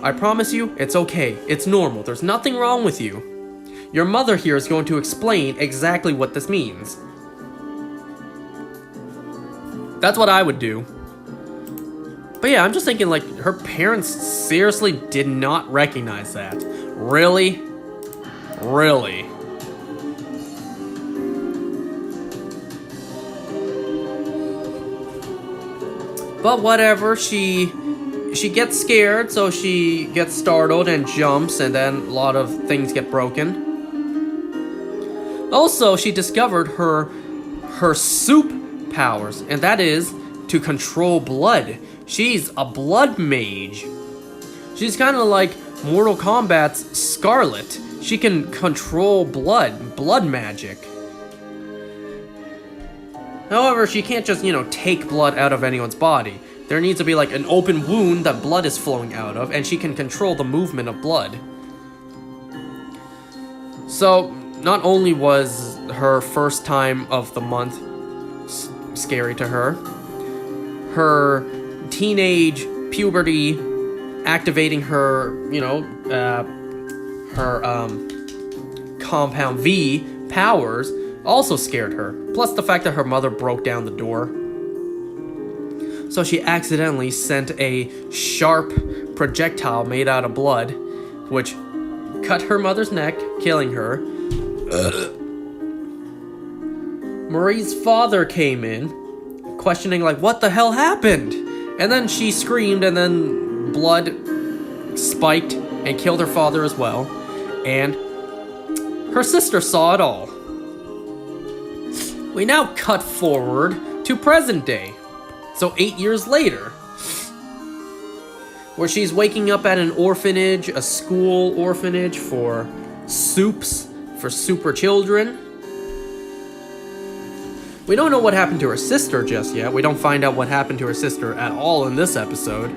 I promise you, it's okay, it's normal, there's nothing wrong with you. Your mother here is going to explain exactly what this means. That's what I would do. But yeah, I'm just thinking, like, her parents seriously did not recognize that. Really? Really? But whatever, she gets scared, so she gets startled and jumps, and then a lot of things get broken. Also, she discovered her soup powers, and that is to control blood. She's a blood mage. She's kind of like Mortal Kombat's Scarlet. She can control blood magic. However, she can't just, take blood out of anyone's body. There needs to be like an open wound that blood is flowing out of, and she can control the movement of blood. So, not only was her first time of the month scary to her, her teenage puberty activating her, Compound V powers also scared her. Plus the fact that her mother broke down the door. So she accidentally sent a sharp projectile made out of blood, which cut her mother's neck, killing her. Marie's father came in, questioning like, what the hell happened? And then she screamed, and then blood spiked and killed her father as well. And her sister saw it all. We now cut forward to present day. So 8 years later, where she's waking up at an orphanage, a school orphanage for soups for super children. We don't know what happened to her sister just yet. We don't find out what happened to her sister at all in this episode.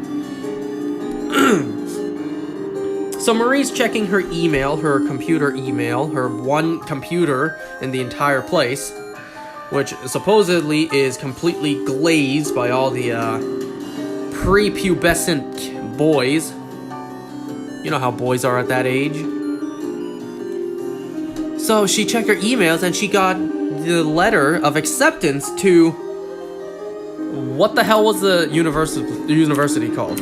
So Marie's checking her email, her computer email, her one computer in the entire place, which supposedly is completely glazed by all the prepubescent boys. You know how boys are at that age. So she checked her emails and she got the letter of acceptance to... What the hell was the university called?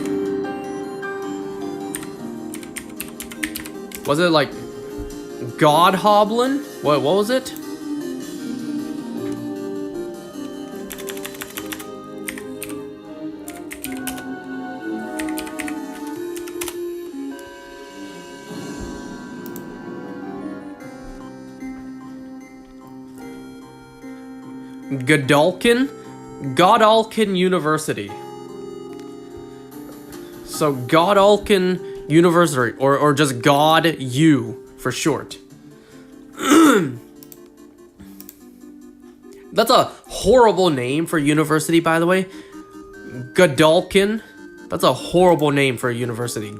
Was it like God Hoblin? What was it? Godalkin University. So Godalkin University, or just God U for short. That's a horrible name for a university, by the way. Godalkin. That's a horrible name for a university.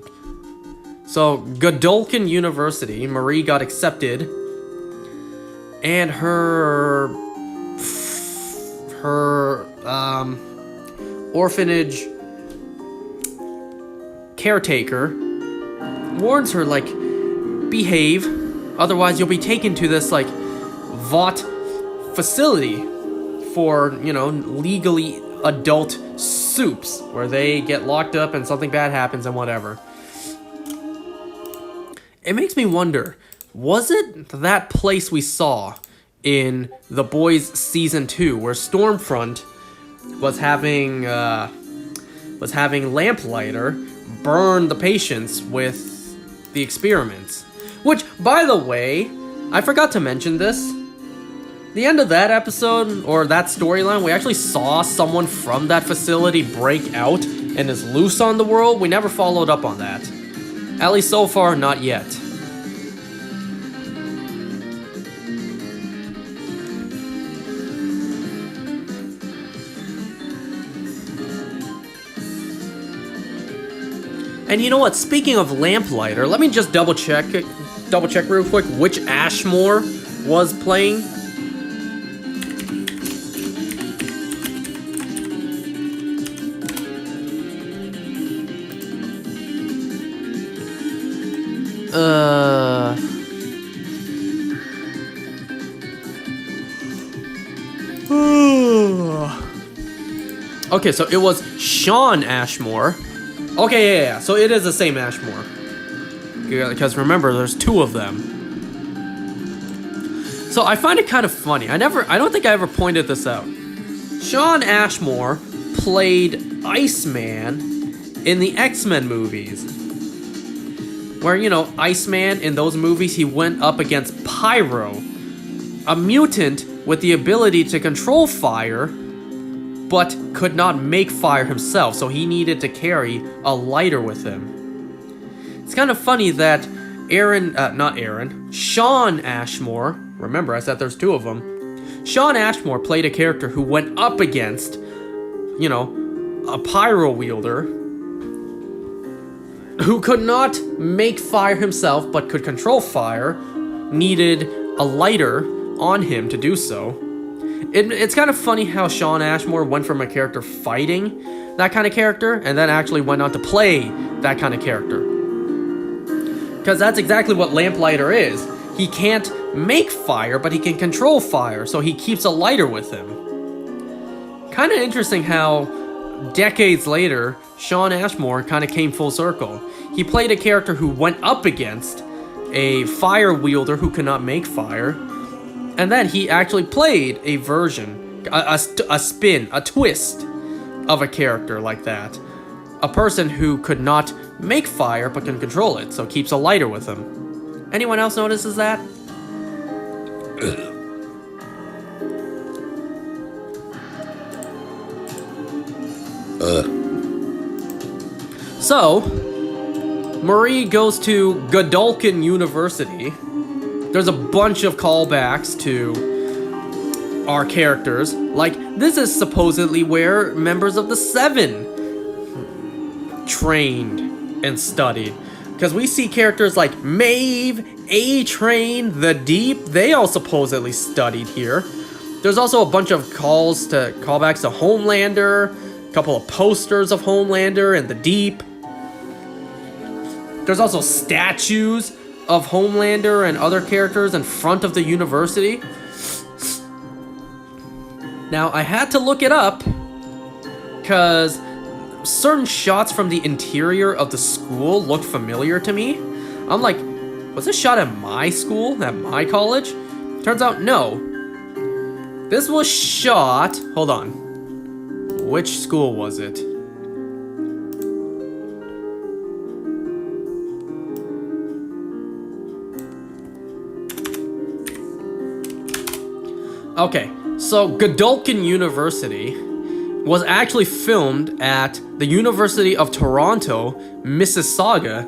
So Godalkin University, Marie got accepted, and her orphanage caretaker warns her, like, behave, otherwise you'll be taken to this, like, vaught facility for, legally adult soups, where they get locked up and something bad happens and whatever. It makes me wonder, was it that place we saw in The Boys Season 2, where Stormfront was having Lamplighter burn the patients with the experiments? Which, by the way, I forgot to mention this. The end of that episode, or that storyline, we actually saw someone from that facility break out and is loose on the world. We never followed up on that. At least so far, not yet. And you know what? Speaking of Lamplighter, let me just double check real quick which Ashmore was playing. Okay, so it was Shawn Ashmore. Okay, yeah. So it is the same Ashmore. Because remember, there's two of them. So I find it kind of funny. I don't think I ever pointed this out. Shawn Ashmore played Iceman in the X-Men movies. Where, you know, Iceman, in those movies, he went up against Pyro, a mutant with the ability to control fire, but could not make fire himself, so he needed to carry a lighter with him. It's kind of funny that Shawn Ashmore, remember I said there's two of them, Shawn Ashmore played a character who went up against, you know, a pyro wielder who could not make fire himself but could control fire, needed a lighter on him to do so. It's kind of funny how Shawn Ashmore went from a character fighting that kind of character and then actually went on to play that kind of character. Because that's exactly what Lamplighter is. He can't make fire, but he can control fire, so he keeps a lighter with him. Kind of interesting how decades later, Shawn Ashmore kind of came full circle. He played a character who went up against a fire wielder who could not make fire, and then he actually played a version, a spin, a twist of a character like that. A person who could not make fire but can control it, so keeps a lighter with him. Anyone else notices that? So, Marie goes to Godolphin University. There's a bunch of callbacks to our characters. Like, this is supposedly where members of the Seven trained and studied. Because we see characters like Maeve, A-Train, The Deep, they all supposedly studied here. There's also a bunch of callbacks to Homelander, a couple of posters of Homelander and The Deep. There's also statues of Homelander and other characters in front of the university. Now, I had to look it up, because certain shots from the interior of the school looked familiar to me. I'm like, was this shot at my school, at my college? Turns out, no. This was shot... Hold on. Which school was it? Okay, so Godolphin University was actually filmed at the University of Toronto, Mississauga.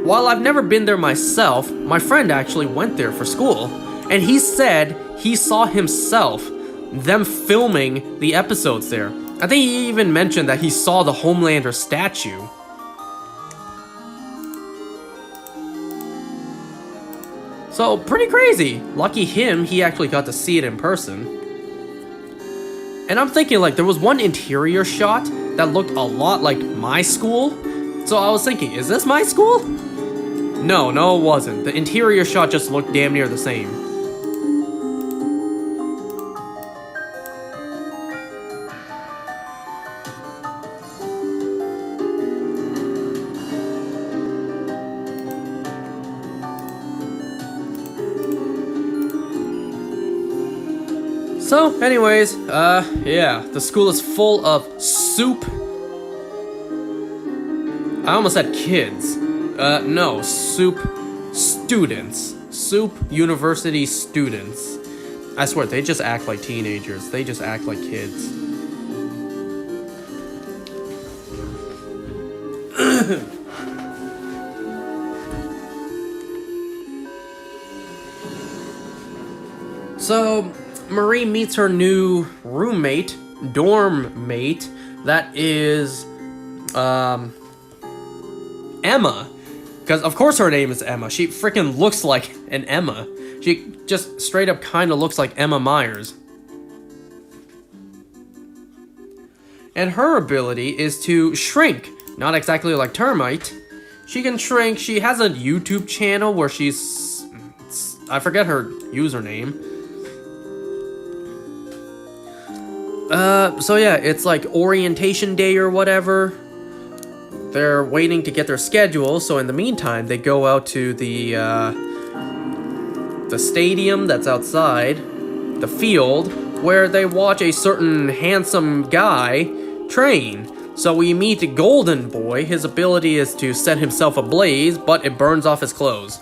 While I've never been there myself, my friend actually went there for school, and he said he saw himself them filming the episodes there. I think he even mentioned that he saw the Homelander statue. So, pretty crazy. Lucky him, he actually got to see it in person. And I'm thinking, like, there was one interior shot that looked a lot like my school. So I was thinking, is this my school? No, it wasn't. The interior shot just looked damn near the same. So, anyways, yeah, the school is full of soup. I almost said kids. No, soup students. Soup university students. I swear, they just act like teenagers. They just act like kids. So, Marie meets her new roommate, dorm mate, that is, Emma. Because, of course, her name is Emma. She freaking looks like an Emma. She just straight up kind of looks like Emma Myers. And her ability is to shrink. Not exactly like Termite. She can shrink. She has a YouTube channel where she's... I forget her username. So yeah, it's like orientation day or whatever. They're waiting to get their schedule, so in the meantime, they go out to the stadium that's outside, the field, where they watch a certain handsome guy train. So we meet Golden Boy. His ability is to set himself ablaze, but it burns off his clothes.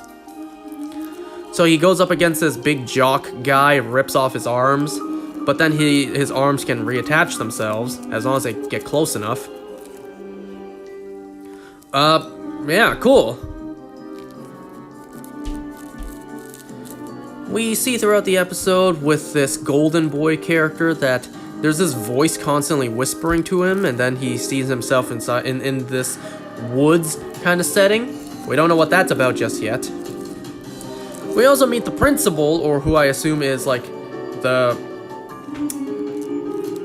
So he goes up against this big jock guy, rips off his arms, but then his arms can reattach themselves as long as they get close enough. Yeah, cool. We see throughout the episode with this Golden Boy character that there's this voice constantly whispering to him, and then he sees himself inside in this woods kind of setting. We don't know what that's about just yet. We also meet the principal, or who I assume is like the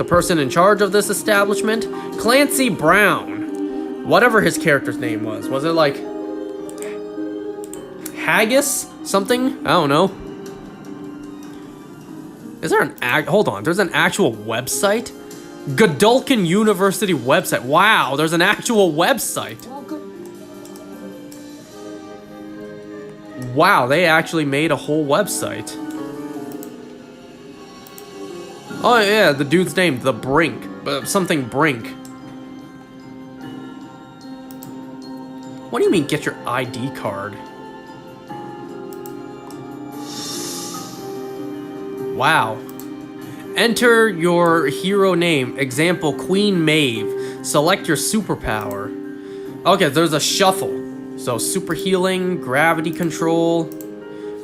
person in charge of this establishment, Clancy Brown. Whatever his character's name was. Was it like Haggis? Something? I don't know. Is there hold on, there's an actual website? Godolphin University website. Wow, there's an actual website. Wow, they actually made a whole website. Oh yeah, the dude's name, The Brink. Something Brink. What do you mean, get your ID card? Wow. Enter your hero name. Example, Queen Maeve. Select your superpower. Okay, there's a shuffle. So, super healing, gravity control,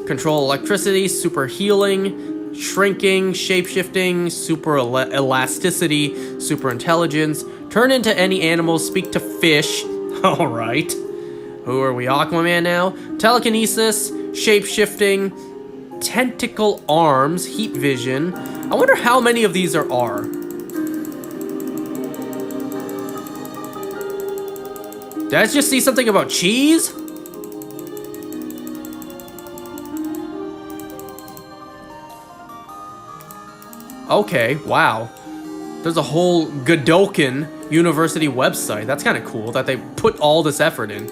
control electricity, super healing, shrinking, shapeshifting, super elasticity, super intelligence, turn into any animal, speak to fish. Alright. Who are we? Aquaman now? Telekinesis, shape-shifting, tentacle arms, heat vision. I wonder how many of these there are. Did I just see something about cheese? Okay, wow. There's a whole Godolphin University website. That's kind of cool that they put all this effort in.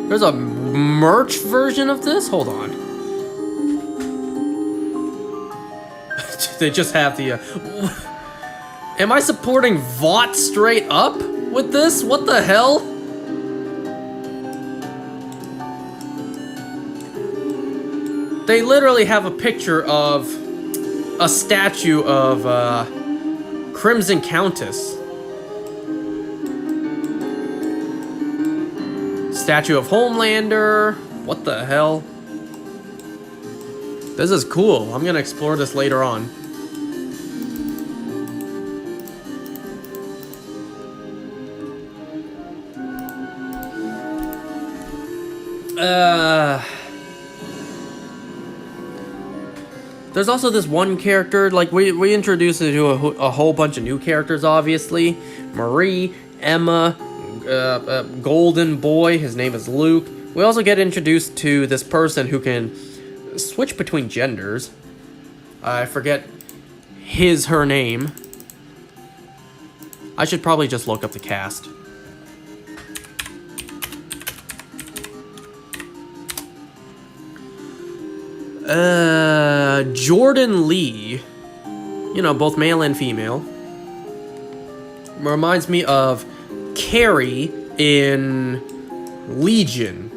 There's a merch version of this? Hold on. They just have the... Am I supporting VOT straight up with this? What the hell? They literally have a picture of a statue of Crimson Countess. Statue of Homelander. What the hell? This is cool. I'm gonna explore this later on. There's also this one character, like, we introduced it to a whole bunch of new characters, obviously. Marie, Emma, Golden Boy, his name is Luke. We also get introduced to this person who can switch between genders. I forget her name. I should probably just look up the cast. Jordan Lee, you know, both male and female, reminds me of Carrie in Legion.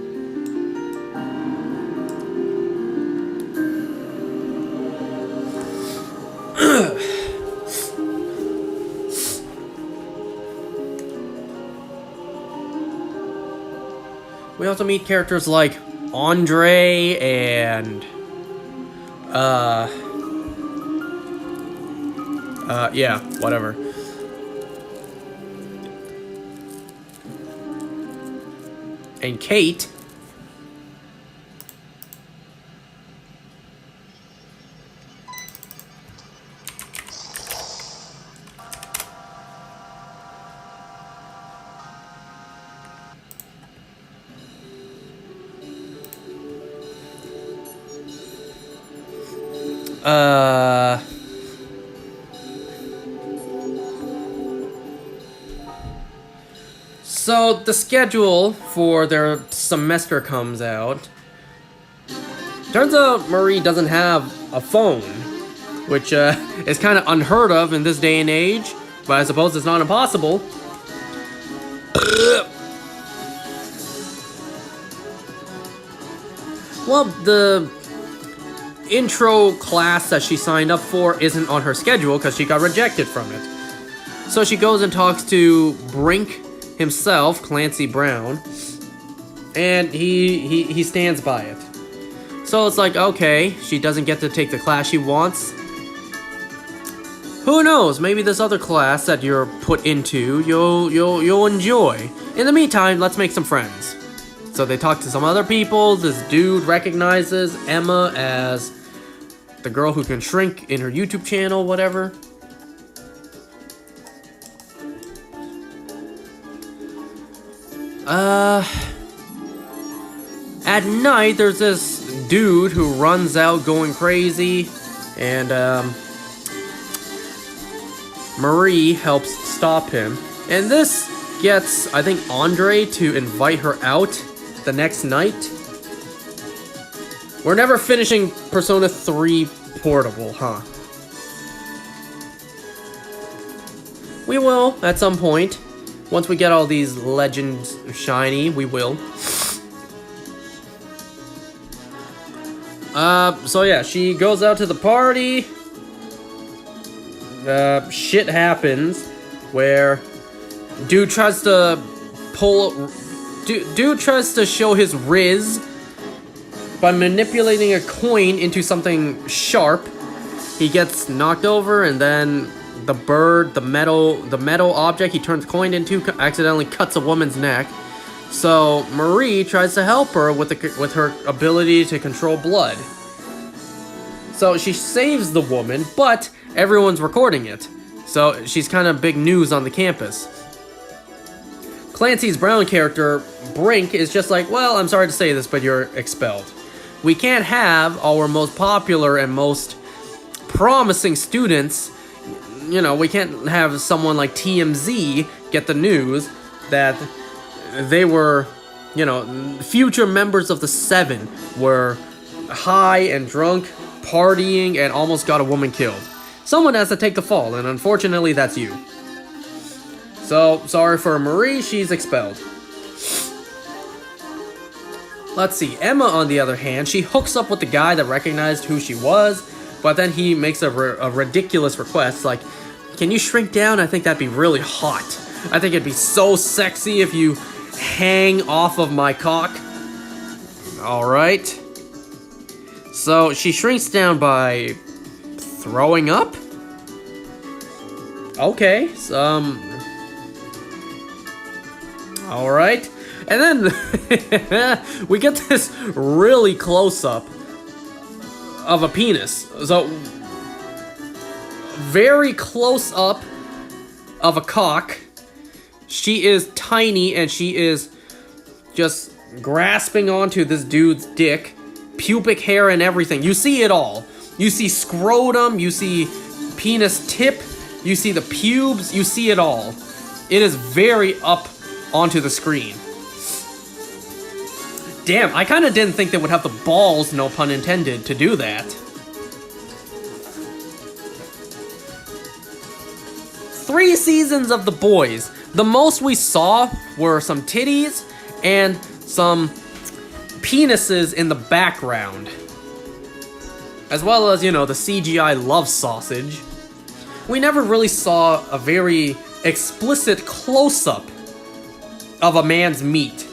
We also meet characters like Andre and yeah, whatever. And Kate. Uh... So, the schedule for their semester comes out. Turns out Marie doesn't have a phone, which is kind of unheard of in this day and age, but I suppose it's not impossible. Well, the intro class that she signed up for isn't on her schedule because she got rejected from it. So she goes and talks to Brink himself, Clancy Brown, and he stands by it. So it's like, okay, she doesn't get to take the class she wants. Who knows? Maybe this other class that you're put into, you'll enjoy. In the meantime, let's make some friends. So they talk to some other people. This dude recognizes Emma as the girl who can shrink in her YouTube channel, whatever. At night, there's this dude who runs out going crazy, and Marie helps stop him. And this gets, I think, Andre to invite her out the next night. We're never finishing Persona 3 Portable, huh? We will, at some point. Once we get all these legends shiny, we will. So yeah, she goes out to the party. Shit happens where dude tries to show his riz by manipulating a coin into something sharp. He gets knocked over, and then the bird, the metal object he turns coin into accidentally cuts a woman's neck. So Marie tries to help her with her ability to control blood. So she saves the woman, but everyone's recording it. So she's kind of big news on the campus. Clancy's Brown character, Brink, is just like, well, I'm sorry to say this, but you're expelled. We can't have our most popular and most promising students, you know, we can't have someone like TMZ get the news that they were, you know, future members of the Seven were high and drunk, partying, and almost got a woman killed. Someone has to take the fall, and unfortunately that's you. So, sorry for Marie, she's expelled. Let's see, Emma, on the other hand, she hooks up with the guy that recognized who she was, but then he makes a ridiculous request, like, can you shrink down? I think that'd be really hot. I think it'd be so sexy if you hang off of my cock. Alright. So, she shrinks down by throwing up? Okay, alright. And then we get this really close-up of a penis. So, very close-up of a cock. She is tiny and she is just grasping onto this dude's dick. Pubic hair and everything. You see it all. You see scrotum, you see penis tip, you see the pubes, you see it all. It is very up onto the screen. Damn, I kind of didn't think they would have the balls, no pun intended, to do that. 3 seasons of The Boys. The most we saw were some titties and some penises in the background. As well as, you know, the CGI love sausage. We never really saw a very explicit close-up of a man's meat.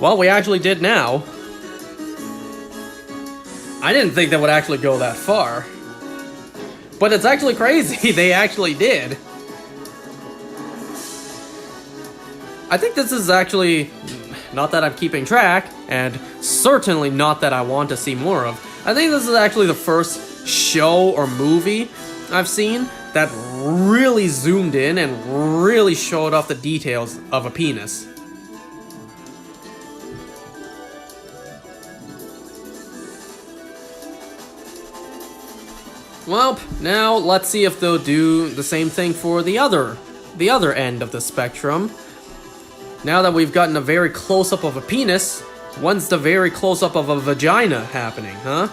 Well, we actually did now. I didn't think they would actually go that far. But it's actually crazy, they actually did. I think this is actually, not that I'm keeping track, and certainly not that I want to see more of. I think this is actually the first show or movie I've seen that really zoomed in and really showed off the details of a penis. Well, now let's see if they'll do the same thing for the other end of the spectrum. Now that we've gotten a very close-up of a penis, when's the very close-up of a vagina happening, huh?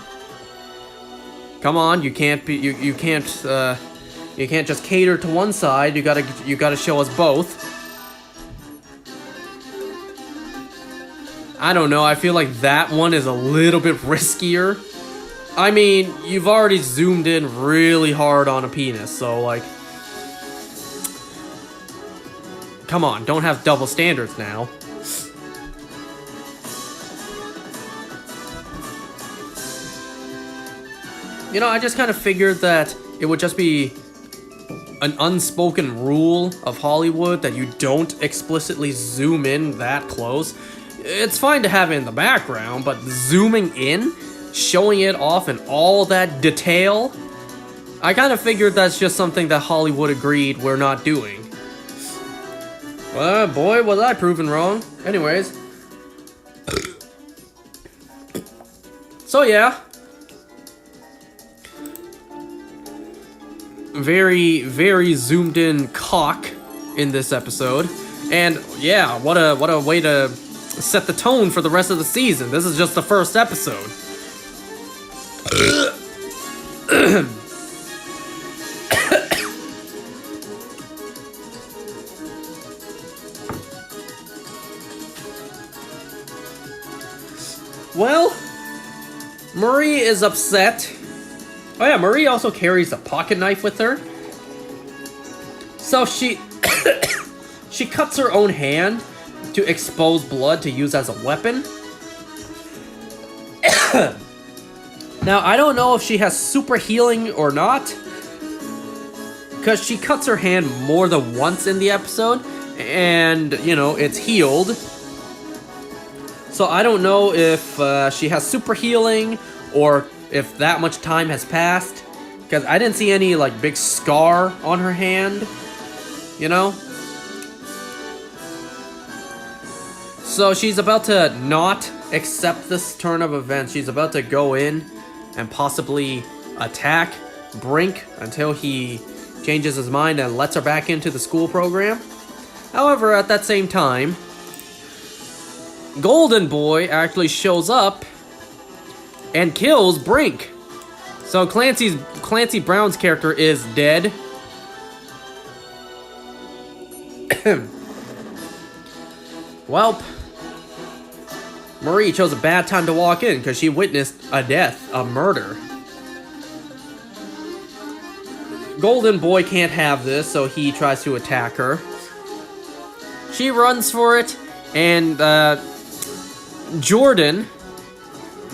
Come on, you can't just cater to one side. You gotta show us both. I don't know, I feel like that one is a little bit riskier. I mean, you've already zoomed in really hard on a penis, so like... Come on, don't have double standards now. You know, I just kind of figured that it would just be an unspoken rule of Hollywood that you don't explicitly zoom in that close. It's fine to have it in the background, but zooming in, showing it off in all that detail, I kind of figured that's just something that Hollywood agreed we're not doing. Well, boy, was I proven wrong. Anyways. So, yeah. Very, very zoomed in cock in this episode. And, yeah, what a way to set the tone for the rest of the season. This is just the first episode. Well, Marie is upset. Oh yeah, Marie also carries a pocket knife with her. So she she cuts her own hand to expose blood to use as a weapon. Now, I don't know if she has super healing or not, because she cuts her hand more than once in the episode, and, you know, it's healed. So I don't know if she has super healing, or if that much time has passed, because I didn't see any, like, big scar on her hand, you know? So she's about to not accept this turn of events. She's about to go in and possibly attack Brink until he changes his mind and lets her back into the school program. However, at that same time, Golden Boy actually shows up and kills Brink. So Clancy Brown's character is dead. Welp. Marie chose a bad time to walk in because she witnessed a death, a murder. Golden Boy can't have this, so he tries to attack her. She runs for it, and Jordan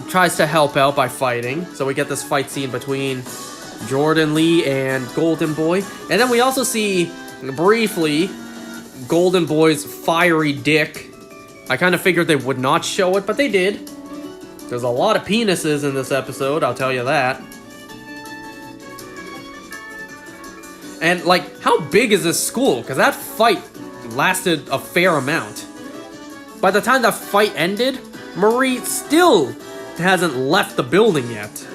tries to help out by fighting. So we get this fight scene between Jordan Lee and Golden Boy. And then we also see, briefly, Golden Boy's fiery dick. I kind of figured they would not show it, but they did. There's a lot of penises in this episode, I'll tell you that. And, like, how big is this school? Because that fight lasted a fair amount. By the time that fight ended, Marie still hasn't left the building yet.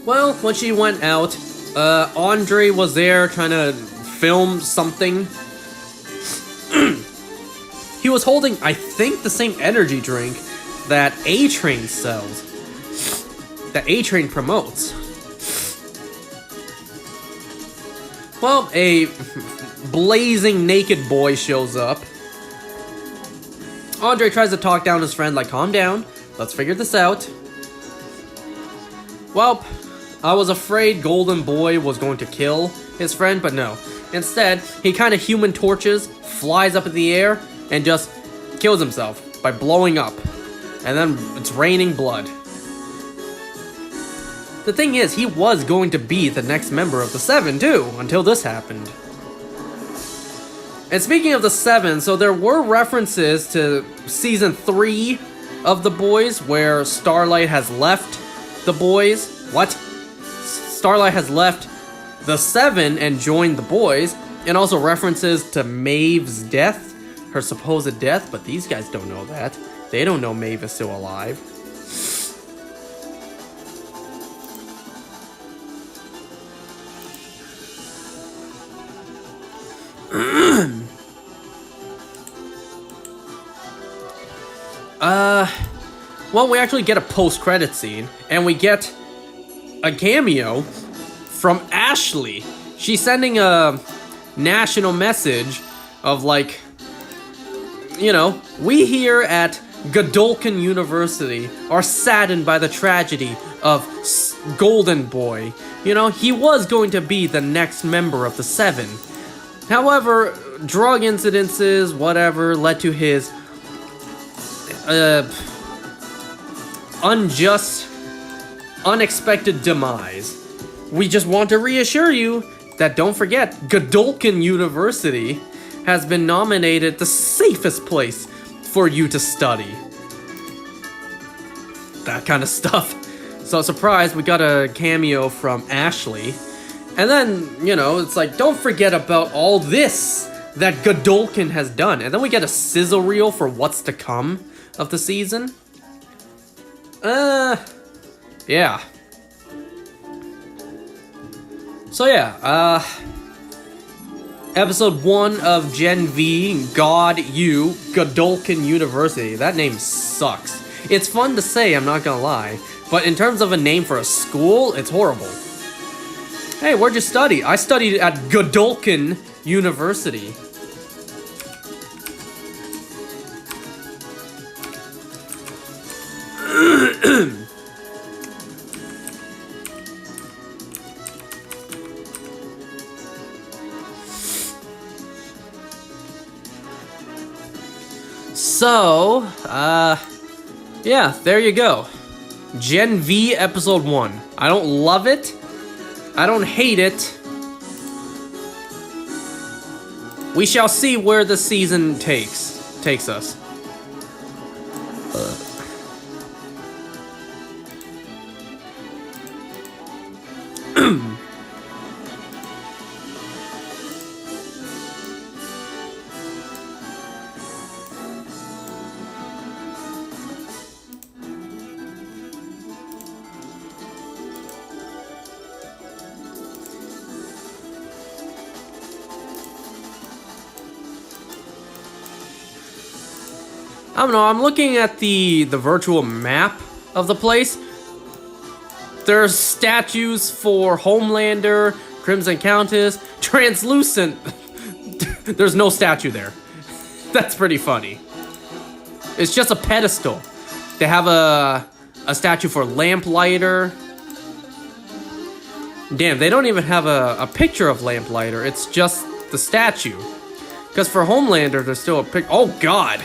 Well, when she went out, Andre was there trying to film something. He was holding, I think, the same energy drink that A-Train sells. That A-Train promotes. Well, a blazing naked boy shows up. Andre tries to talk down his friend, like, calm down, let's figure this out. Well, I was afraid Golden Boy was going to kill his friend, but no. Instead, he kind of human torches, flies up in the air, and just kills himself by blowing up. And then it's raining blood. The thing is, he was going to be the next member of the Seven, too, until this happened. And speaking of the Seven, so there were references to Season 3 of The Boys, where Starlight has left The Boys. What? Starlight has left the Seven and joined The Boys. And also references to Maeve's death, her supposed death, but these guys don't know that. They don't know Maeve is still alive. Well, we actually get a post-credit scene, and we get a cameo from Ashley. She's sending a national message of like, you know, we here at Godolphin University are saddened by the tragedy of Golden Boy. You know, he was going to be the next member of the Seven. However, drug incidences, whatever, led to his unjust, unexpected demise. We just want to reassure you that don't forget, Godolphin University has been nominated the safest place for you to study. That kind of stuff. So surprise, we got a cameo from Ashley. And then, you know, it's like, don't forget about all this that Godolphin has done. And then we get a sizzle reel for what's to come of the season. Yeah. So yeah, episode 1 of Gen V, God U, Godolphin University. That name sucks. It's fun to say, I'm not gonna lie, but in terms of a name for a school, it's horrible. Hey, where'd you study? I studied at Godolphin University. So, yeah, there you go. Gen V episode 1. I don't love it. I don't hate it. We shall see where the season takes us. I don't know, I'm looking at the virtual map of the place. There's statues for Homelander, Crimson Countess, Translucent. There's no statue there. That's pretty funny. It's just a pedestal. They have a statue for Lamplighter. Damn, they don't even have a picture of Lamplighter. It's just the statue. Because for Homelander, there's still a pic. Oh, God.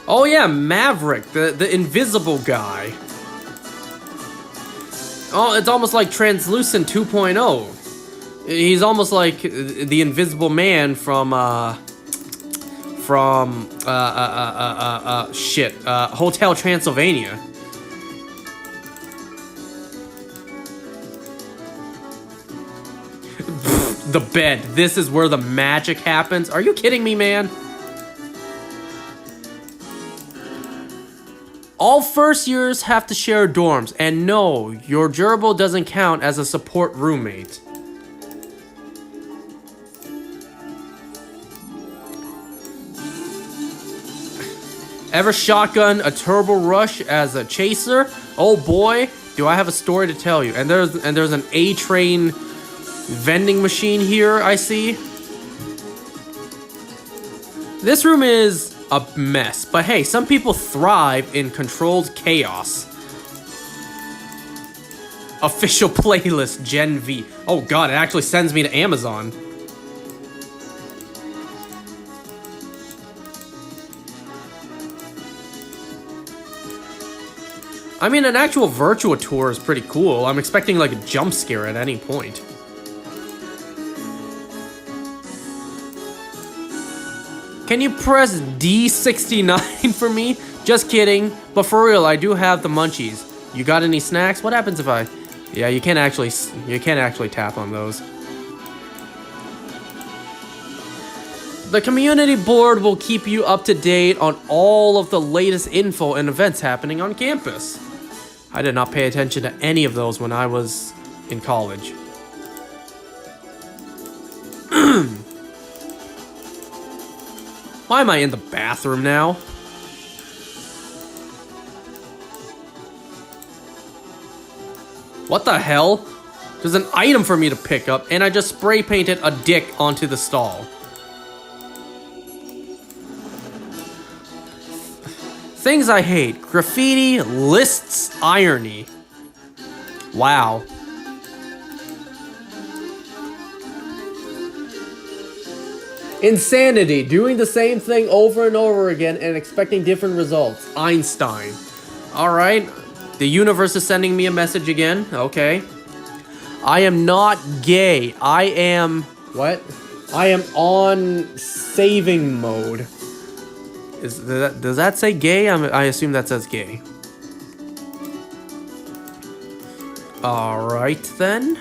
Oh yeah, Maverick, the invisible guy. Oh, it's almost like Translucent 2.0. He's almost like the Invisible Man from Hotel Transylvania. The bed. This is where the magic happens. Are you kidding me, man? All first years have to share dorms, and no, your gerbil doesn't count as a support roommate. Ever shotgun a turbo rush as a chaser? Oh boy, do I have a story to tell you. And there's an A-train vending machine here, I see. This room is a mess, but hey, some people thrive in controlled chaos. Official playlist, Gen V. Oh god, it actually sends me to Amazon. I mean, an actual virtual tour is pretty cool. I'm expecting like a jump scare at any point. Can you press D69 for me? Just kidding. But for real, I do have the munchies. You got any snacks? What happens if I... Yeah, you can't actually tap on those. The community board will keep you up to date on all of the latest info and events happening on campus. I did not pay attention to any of those when I was in college. Why am I in the bathroom now? What the hell? There's an item for me to pick up, and I just spray painted a dick onto the stall. Things I hate. Graffiti, lists, irony. Wow. Insanity. Doing the same thing over and over again and expecting different results. Einstein. Alright. The universe is sending me a message again. Okay. I am not gay. I am... What? I am on saving mode. Does that say gay? I assume that says gay. Alright then.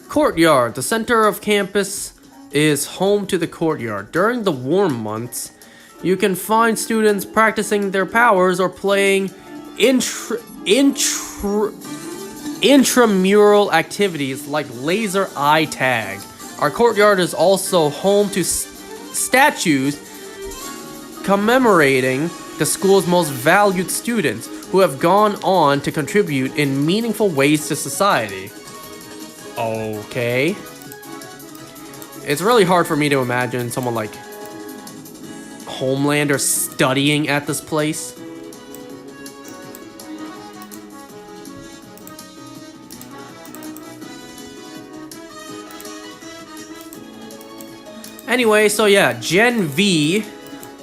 Courtyard. The center of campus is home to the courtyard. During the warm months, you can find students practicing their powers or playing intramural activities like laser eye tag. Our courtyard is also home to statues commemorating the school's most valued students who have gone on to contribute in meaningful ways to society. Okay. It's really hard for me to imagine someone like Homelander studying at this place. Anyway, so yeah, Gen V.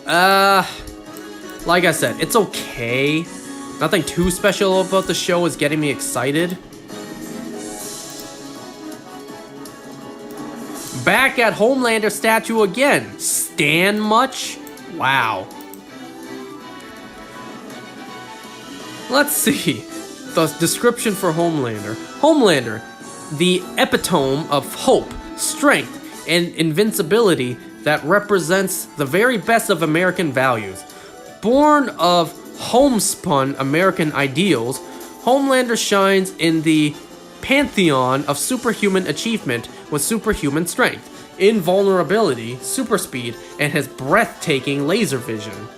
Like I said, it's okay. Nothing too special about the show is getting me excited. Back at Homelander statue again. Stan much? Wow. Let's see. The description for Homelander. Homelander, the epitome of hope, strength, and invincibility that represents the very best of American values. Born of homespun American ideals, Homelander shines in the pantheon of superhuman achievement with superhuman strength, invulnerability, super speed, and his breathtaking laser vision.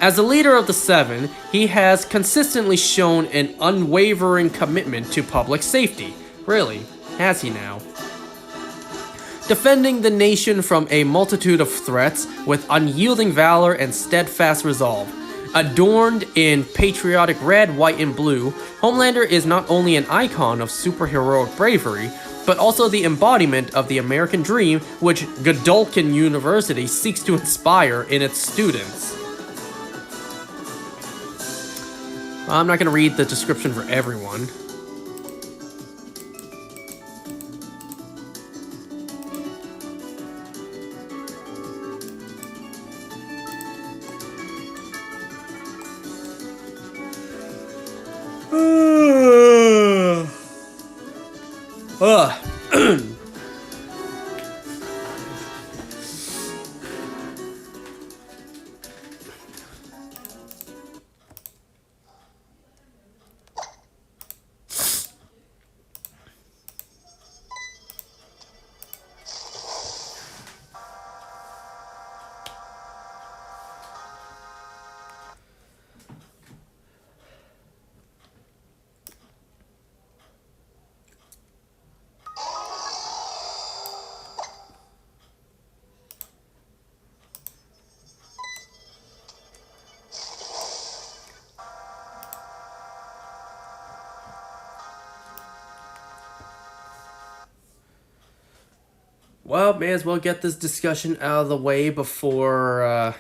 As a leader of the Seven, he has consistently shown an unwavering commitment to public safety. Really, has he now? Defending the nation from a multitude of threats with unyielding valor and steadfast resolve. Adorned in patriotic red, white, and blue, Homelander is not only an icon of superheroic bravery, but also the embodiment of the American dream which Godolphin University seeks to inspire in its students. I'm not going to read the description for everyone. Well, may as well get this discussion out of the way before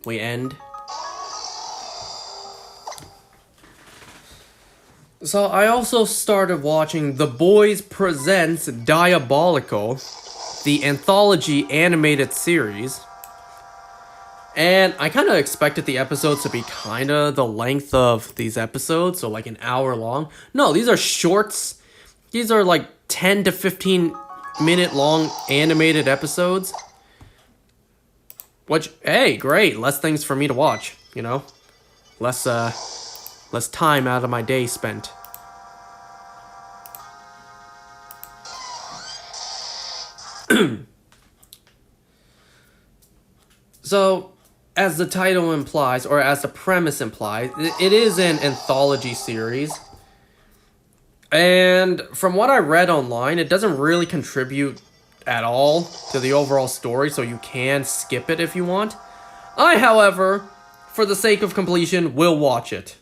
we end. So I also started watching The Boys Presents Diabolical, the anthology animated series. And I kind of expected the episodes to be kind of the length of these episodes, so like an hour long. No, these are shorts. These are like 10 to 15 minute long animated episodes. Which, hey, great, less things for me to watch, you know? Less time out of my day spent. So, as the title implies, or as the premise implies, it is an anthology series. And from what I read online, it doesn't really contribute at all to the overall story, so you can skip it if you want. I, however, for the sake of completion, will watch it.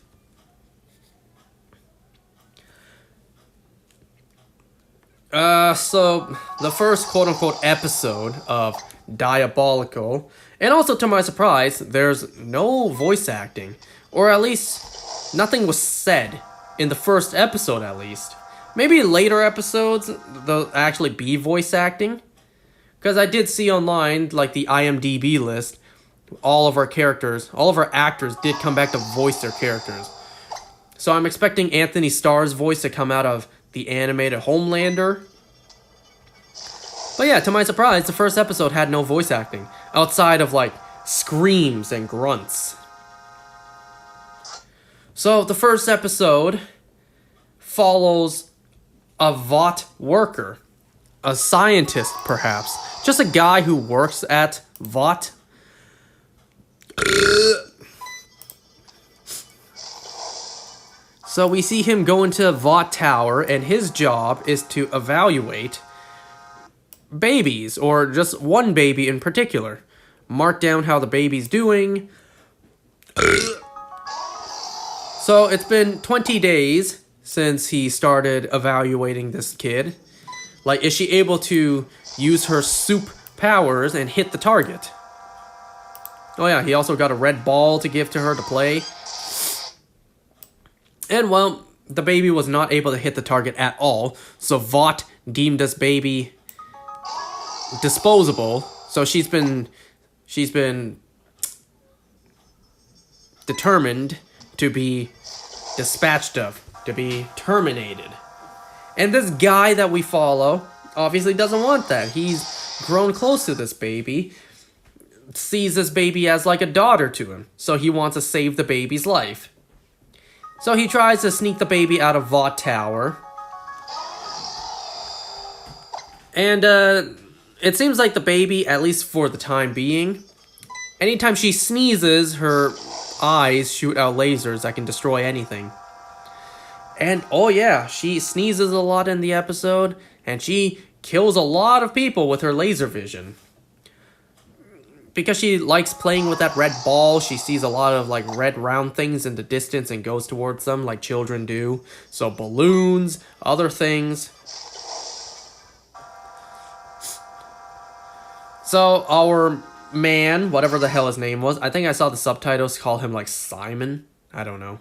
So, the first quote-unquote episode of Diabolical, and also to my surprise, there's no voice acting, or at least nothing was said in the first episode at least. Maybe later episodes, there'll actually be voice acting, because I did see online, like the IMDb list, all of our actors did come back to voice their characters. So I'm expecting Anthony Starr's voice to come out of the animated Homelander. But yeah, to my surprise, the first episode had no voice acting, outside of like screams and grunts. So the first episode follows a Vought worker, a scientist perhaps, just a guy who works at Vought. So we see him go into Vought Tower, and his job is to evaluate babies, or just one baby in particular. Mark down how the baby's doing. So it's been 20 days since he started evaluating this kid. Like, is she able to use her soup powers and hit the target? Oh yeah, he also got a red ball to give to her to play. And well, the baby was not able to hit the target at all, so Vought deemed this baby disposable. So she's been determined to be dispatched of, to be terminated. And this guy that we follow obviously doesn't want that. He's grown close to this baby, sees this baby as like a daughter to him, so he wants to save the baby's life. So he tries to sneak the baby out of Vought Tower. And it seems like the baby, at least for the time being, anytime she sneezes, her eyes shoot out lasers that can destroy anything. And oh yeah, she sneezes a lot in the episode, and she kills a lot of people with her laser vision. Because she likes playing with that red ball, she sees a lot of like red round things in the distance and goes towards them like children do. So balloons, other things. So our man, whatever the hell his name was, I think I saw the subtitles call him like Simon. I don't know.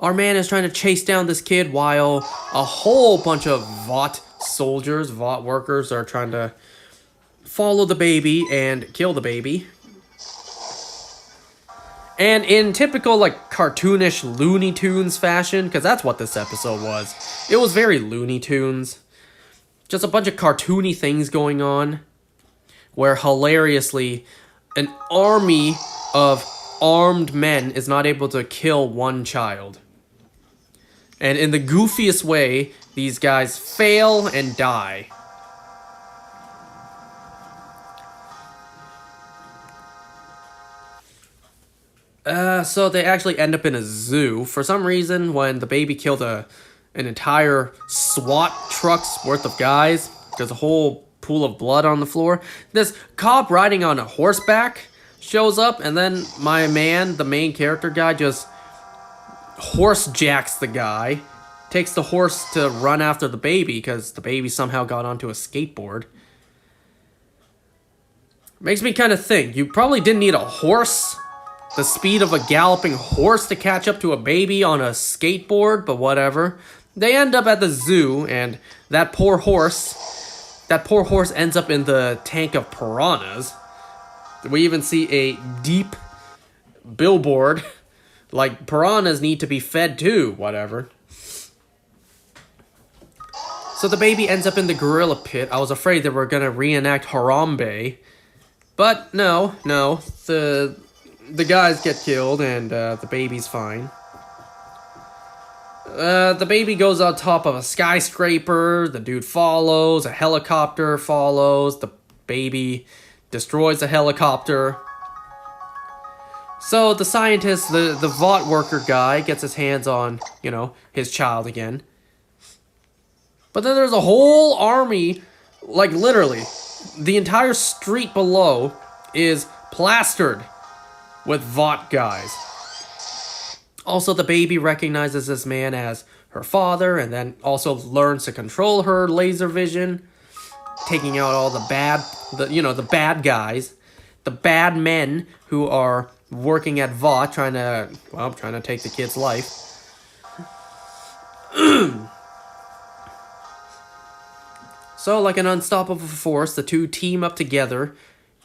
Our man is trying to chase down this kid while a whole bunch of Vought soldiers, Vought workers are trying to follow the baby and kill the baby. And in typical like cartoonish Looney Tunes fashion, because that's what this episode was. It was very Looney Tunes. Just a bunch of cartoony things going on, where hilariously an army of armed men is not able to kill one child. And in the goofiest way, these guys fail and die. So they actually end up in a zoo. For some reason, when the baby killed an entire SWAT truck's worth of guys, there's a whole pool of blood on the floor. This cop riding on a horseback shows up, and then my man, the main character guy, just horse jacks the guy. Takes the horse to run after the baby, because the baby somehow got onto a skateboard. Makes me kind of think, you probably didn't need a horse the speed of a galloping horse to catch up to a baby on a skateboard, but whatever. They end up at the zoo, and that poor horse ends up in the tank of piranhas. We even see a deep billboard, like piranhas need to be fed too, whatever. So the baby ends up in the gorilla pit. I was afraid they were gonna reenact Harambe, but no, the guys get killed and the baby's fine. The baby goes on top of a skyscraper, the dude follows, a helicopter follows, the baby destroys the helicopter. So the scientist, the Vought worker guy, gets his hands on, his child again. But then there's a whole army, like literally, the entire street below is plastered with Vought guys. Also, the baby recognizes this man as her father, and then also learns to control her laser vision, taking out all the bad guys, the bad men who are working at Vought, trying to take the kid's life. So, like an unstoppable force, the two team up together.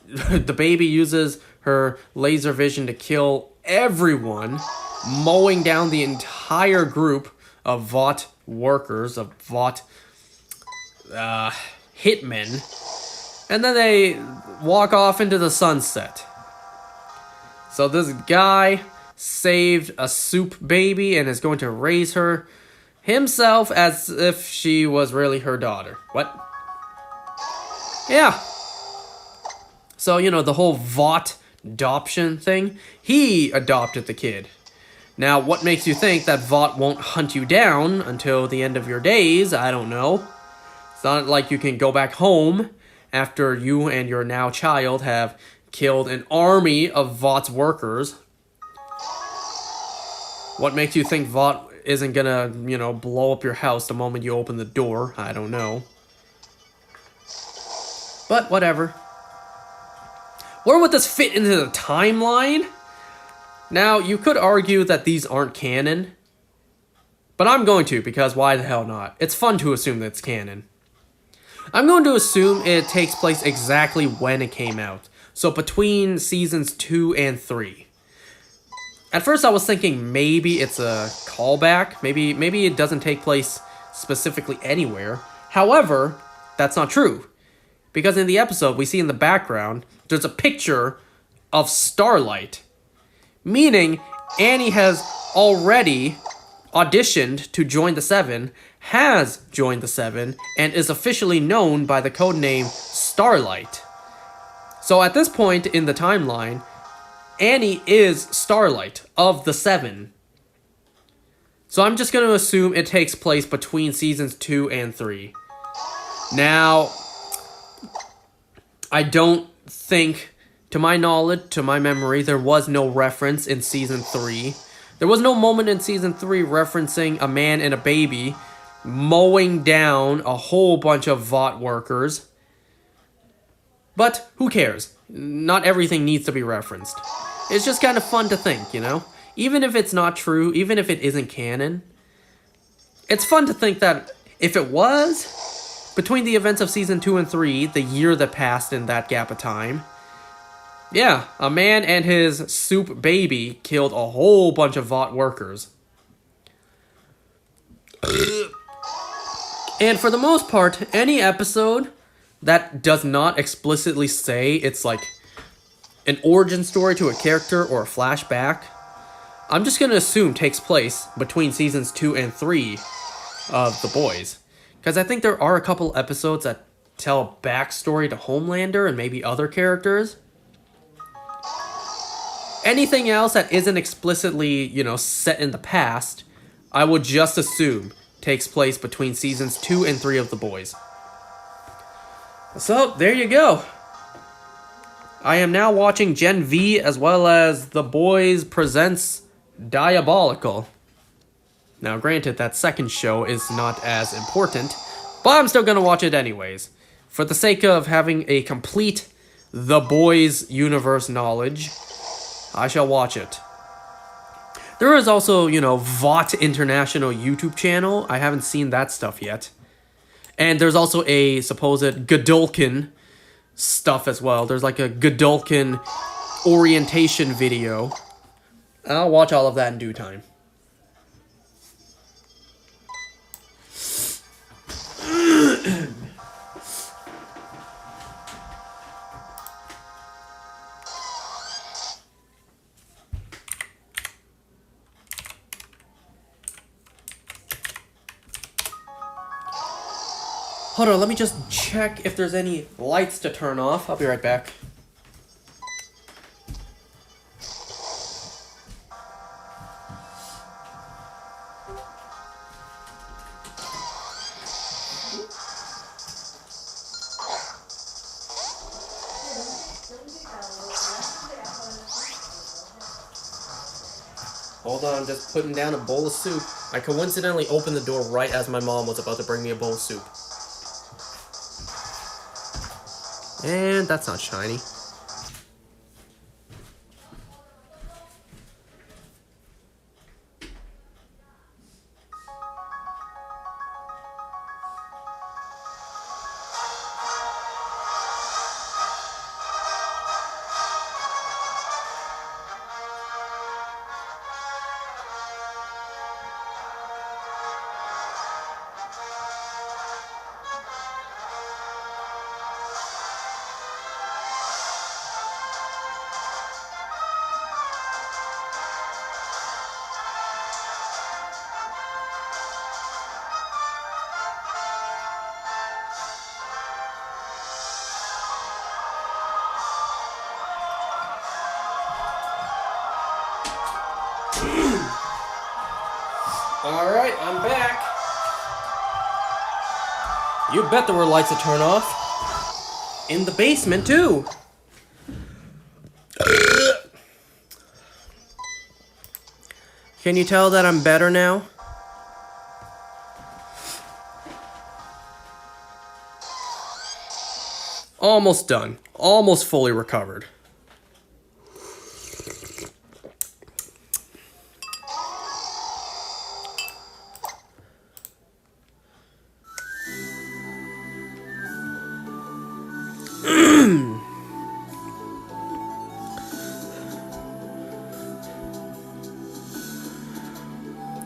The baby uses her laser vision to kill everyone, mowing down the entire group of Vought workers, of Vought hitmen, and then they walk off into the sunset. So this guy saved a soup baby and is going to raise her himself as if she was really her daughter. What? Yeah. So, the whole Vought adoption thing, he adopted the kid. Now, what makes you think that Vought won't hunt you down until the end of your days? I don't know. It's not like you can go back home after you and your now child have killed an army of Vought's workers. What makes you think Vought isn't gonna, blow up your house the moment you open the door? I don't know. But whatever. Where would this fit into the timeline? Now, you could argue that these aren't canon, but I'm going to, because why the hell not? It's fun to assume that it's canon. I'm going to assume it takes place exactly when it came out, so between seasons 2 and 3. At first I was thinking maybe it's a callback, maybe it doesn't take place specifically anywhere. However, that's not true, because in the episode we see in the background, there's a picture of Starlight. Meaning, Annie has already auditioned to join the Seven, has joined the Seven, and is officially known by the codename Starlight. So at this point in the timeline, Annie is Starlight of the Seven. So I'm just going to assume it takes place between seasons 2 and 3. Now, I don't think, to my knowledge, to my memory, there was no reference in Season 3. There was no moment in Season 3 referencing a man and a baby mowing down a whole bunch of Vought workers. But who cares? Not everything needs to be referenced. It's just kind of fun to think, Even if it's not true, even if it isn't canon, it's fun to think that if it was, between the events of Season 2 and 3, the year that passed in that gap of time, yeah, a man and his soup baby killed a whole bunch of Vought workers. And for the most part, any episode that does not explicitly say it's like an origin story to a character or a flashback, I'm just going to assume takes place between seasons 2 and 3 of The Boys. Because I think there are a couple episodes that tell a backstory to Homelander and maybe other characters. Anything else that isn't explicitly, set in the past, I would just assume takes place between seasons 2 and 3 of The Boys. So, there you go. I am now watching Gen V as well as The Boys Presents Diabolical. Now, granted, that second show is not as important, but I'm still going to watch it anyways. For the sake of having a complete The Boys universe knowledge, I shall watch it. There is also, you know, VOT International YouTube channel. I haven't seen that stuff yet. And there's also a supposed Godolkin stuff as well. There's like a Godolkin orientation video. I'll watch all of that in due time. Hold on, let me just check if there's any lights to turn off. I'll be right back. Hold on, I'm just putting down a bowl of soup. I coincidentally opened the door right as my mom was about to bring me a bowl of soup. And that's not shiny. Alright, I'm back. You bet there were lights to turn off. In the basement, too. Can you tell that I'm better now? Almost done. Almost fully recovered.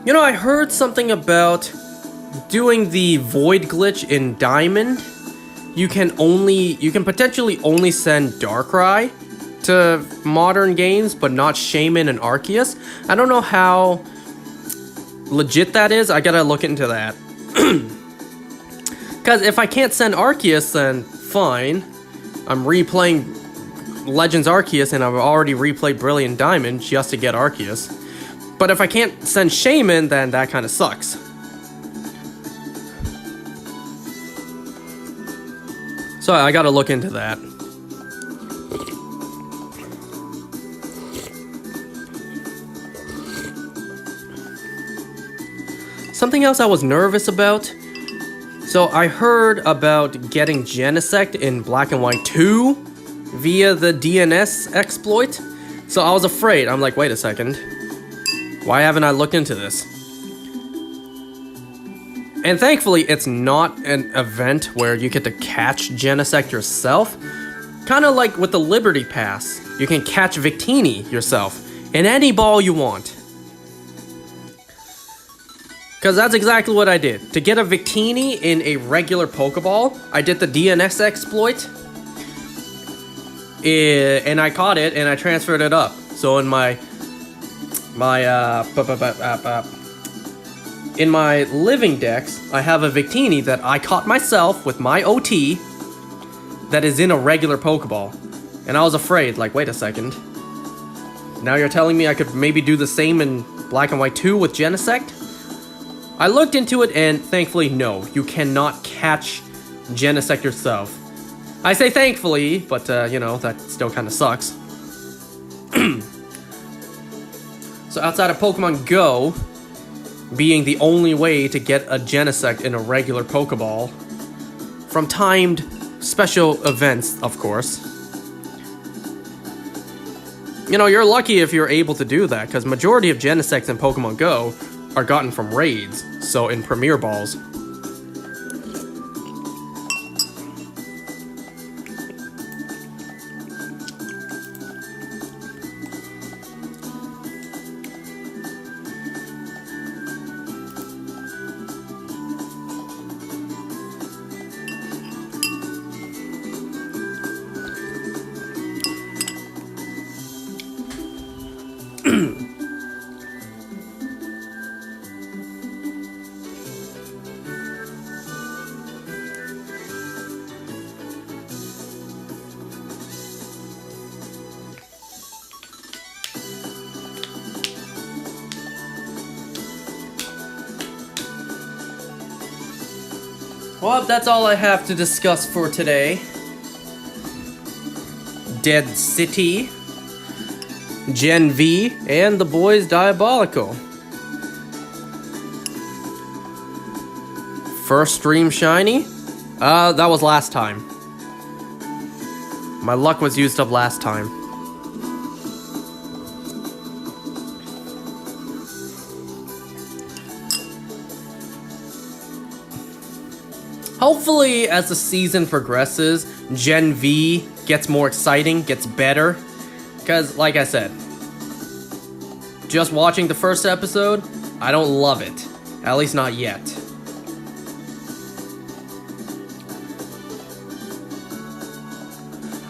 You know, I heard something about doing the void glitch in Diamond. You can potentially only send Darkrai to modern games, but not Shaman and Arceus. I don't know how legit that is. I gotta look into that. Because if I can't send Arceus, then fine. I'm replaying Legends Arceus, and I've already replayed Brilliant Diamond just to get Arceus. But if I can't send Shaman, then that kind of sucks. So I gotta look into that. Something else I was nervous about. So I heard about getting Genesect in Black and White 2 via the DNS exploit. So I was afraid. I'm like, wait a second. Why haven't I looked into this? And thankfully, it's not an event where you get to catch Genesect yourself. Kind of like with the Liberty Pass. You can catch Victini yourself in any ball you want. Because that's exactly what I did. To get a Victini in a regular Pokeball, I did the DNS exploit. And I caught it, and I transferred it up. So in my living dex, I have a Victini that I caught myself with my OT that is in a regular Pokeball. And I was afraid, like, wait a second. Now you're telling me I could maybe do the same in Black and White 2 with Genesect? I looked into it, and thankfully, no. You cannot catch Genesect yourself. I say thankfully, but, you know, that still kind of sucks. So outside of Pokemon Go being the only way to get a Genesect in a regular Pokeball, from timed special events, of course. You know, you're lucky if you're able to do that, because majority of Genesects in Pokemon Go are gotten from raids, so in Premier Balls. Well, that's all I have to discuss for today. Dead City, Gen V, and the boys Diabolical. First stream shiny? That was last time. My luck was used up last time. Hopefully, as the season progresses, Gen V gets more exciting, gets better. Because, like I said, just watching the first episode, I don't love it. At least not yet.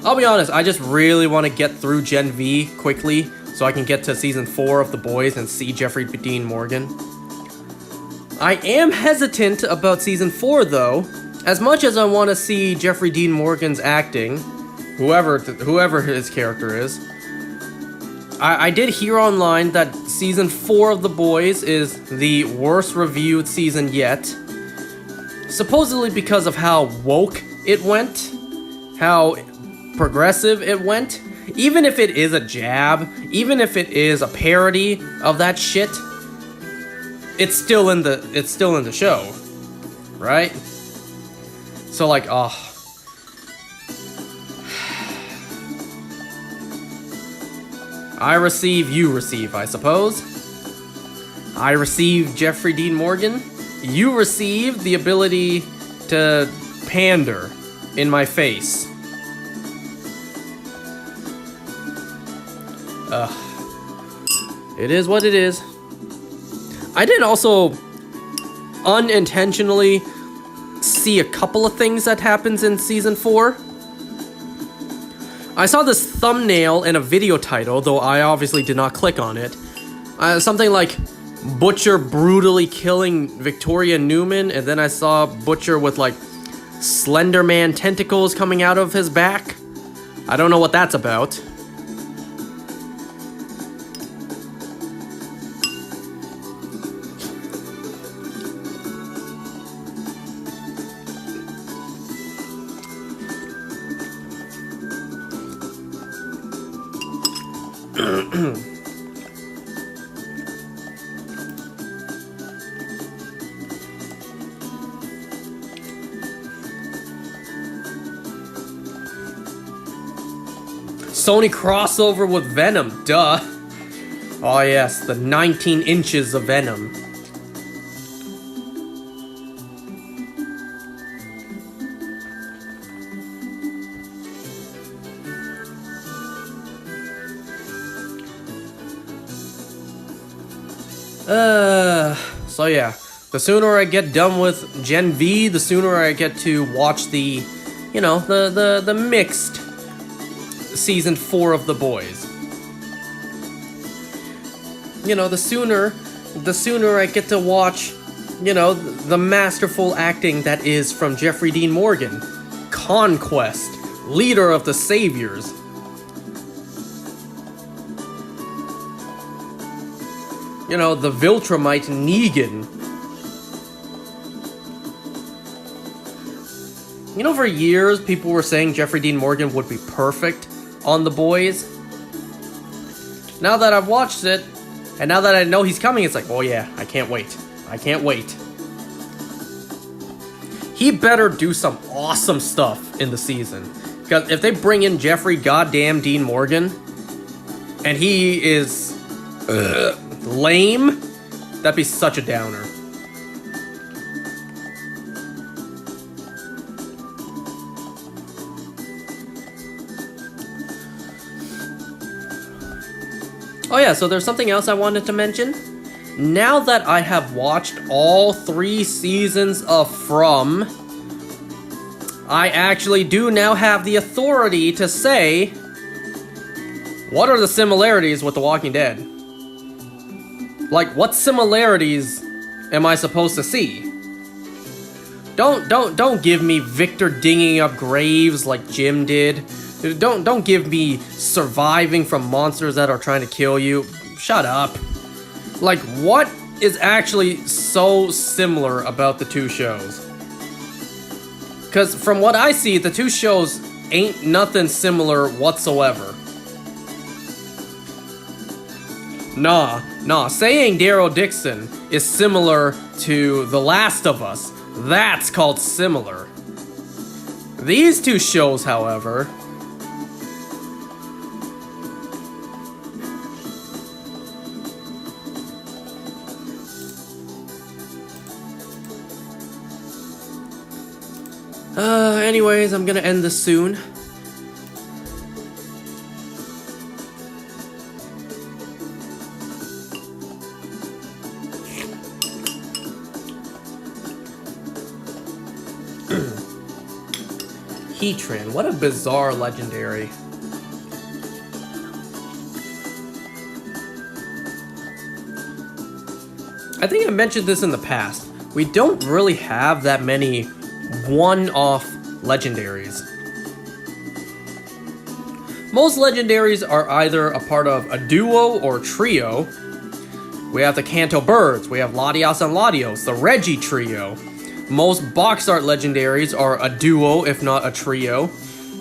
I'll be honest, I just really want to get through Gen V quickly so I can get to Season 4 of The Boys and see Jeffrey Dean Morgan. I am hesitant about Season 4, though. As much as I want to see Jeffrey Dean Morgan's acting, whoever his character is, I did hear online that Season 4 of The Boys is the worst reviewed season yet. Supposedly because of how woke it went, how progressive it went. Even if it is a jab, even if it is a parody of that shit, it's still in the show, right? So like, oh. I receive, you receive, I suppose. I receive Jeffrey Dean Morgan. You receive the ability to pander in my face. It is what it is. I did also unintentionally see a couple of things that happens in Season 4. I saw this thumbnail in a video title, though I obviously did not click on it. Something like Butcher brutally killing Victoria Newman, and then I saw Butcher with like Slender Man tentacles coming out of his back. I don't know what that's about. Sony crossover with Venom, duh. Oh yes, the 19 inches of Venom. So yeah, the sooner I get done with Gen V, the sooner I get to watch the, you know, the mixed Season 4 of The Boys. You know, the sooner I get to watch, you know, the masterful acting that is from Jeffrey Dean Morgan. Conquest, leader of the Saviors. You know, the Viltrumite Negan. You know, for years, people were saying Jeffrey Dean Morgan would be perfect on The Boys. Now that I've watched it, and now that I know he's coming, it's like, oh yeah, I can't wait. I can't wait. He better do some awesome stuff in the season. Because if they bring in Jeffrey goddamn Dean Morgan, and he is lame, that'd be such a downer. Oh yeah, so there's something else I wanted to mention. Now that I have watched all 3 seasons of From, I actually do now have the authority to say, what are the similarities with The Walking Dead? Like, what similarities am I supposed to see? Don't give me Victor dinging up graves like Jim did. Don't give me surviving from monsters that are trying to kill you. Shut up. Like, what is actually so similar about the 2 shows? Because from what I see, the 2 shows ain't nothing similar whatsoever. Nah, saying Daryl Dixon is similar to The Last of Us, that's called similar. These 2 shows, however... anyways, I'm gonna end this soon. Heatran, what a bizarre legendary. I think I mentioned this in the past. We don't really have that many one-off legendaries. Most legendaries are either a part of a duo or trio. We have the Kanto Birds, we have Latios and Latios, the Reggie trio. Most box art legendaries are a duo, if not a trio.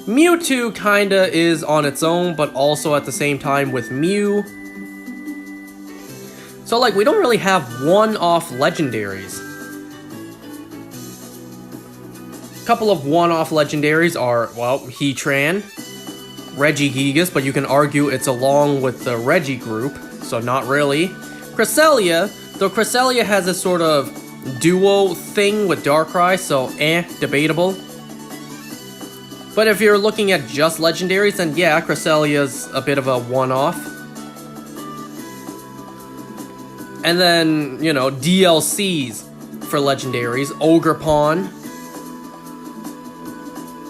Mewtwo kinda is on its own, but also at the same time with Mew. So like, we don't really have one-off legendaries. A couple of one-off legendaries are, well, Heatran, Regigigas, but you can argue it's along with the Regi group, so not really. Cresselia, though Cresselia has a sort of duo thing with Darkrai, so debatable. But if you're looking at just legendaries, then yeah, Cresselia's a bit of a one-off. And then, you know, DLCs for legendaries, Ogerpon.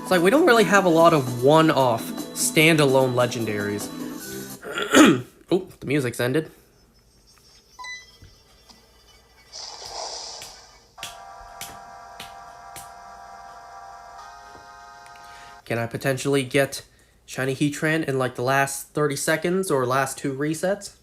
It's like, we don't really have a lot of one-off, standalone legendaries. Oh, the music's ended. Can I potentially get Shiny Heatran in like the last 30 seconds or last 2 resets?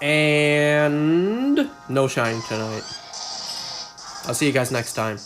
And no shine tonight. I'll see you guys next time.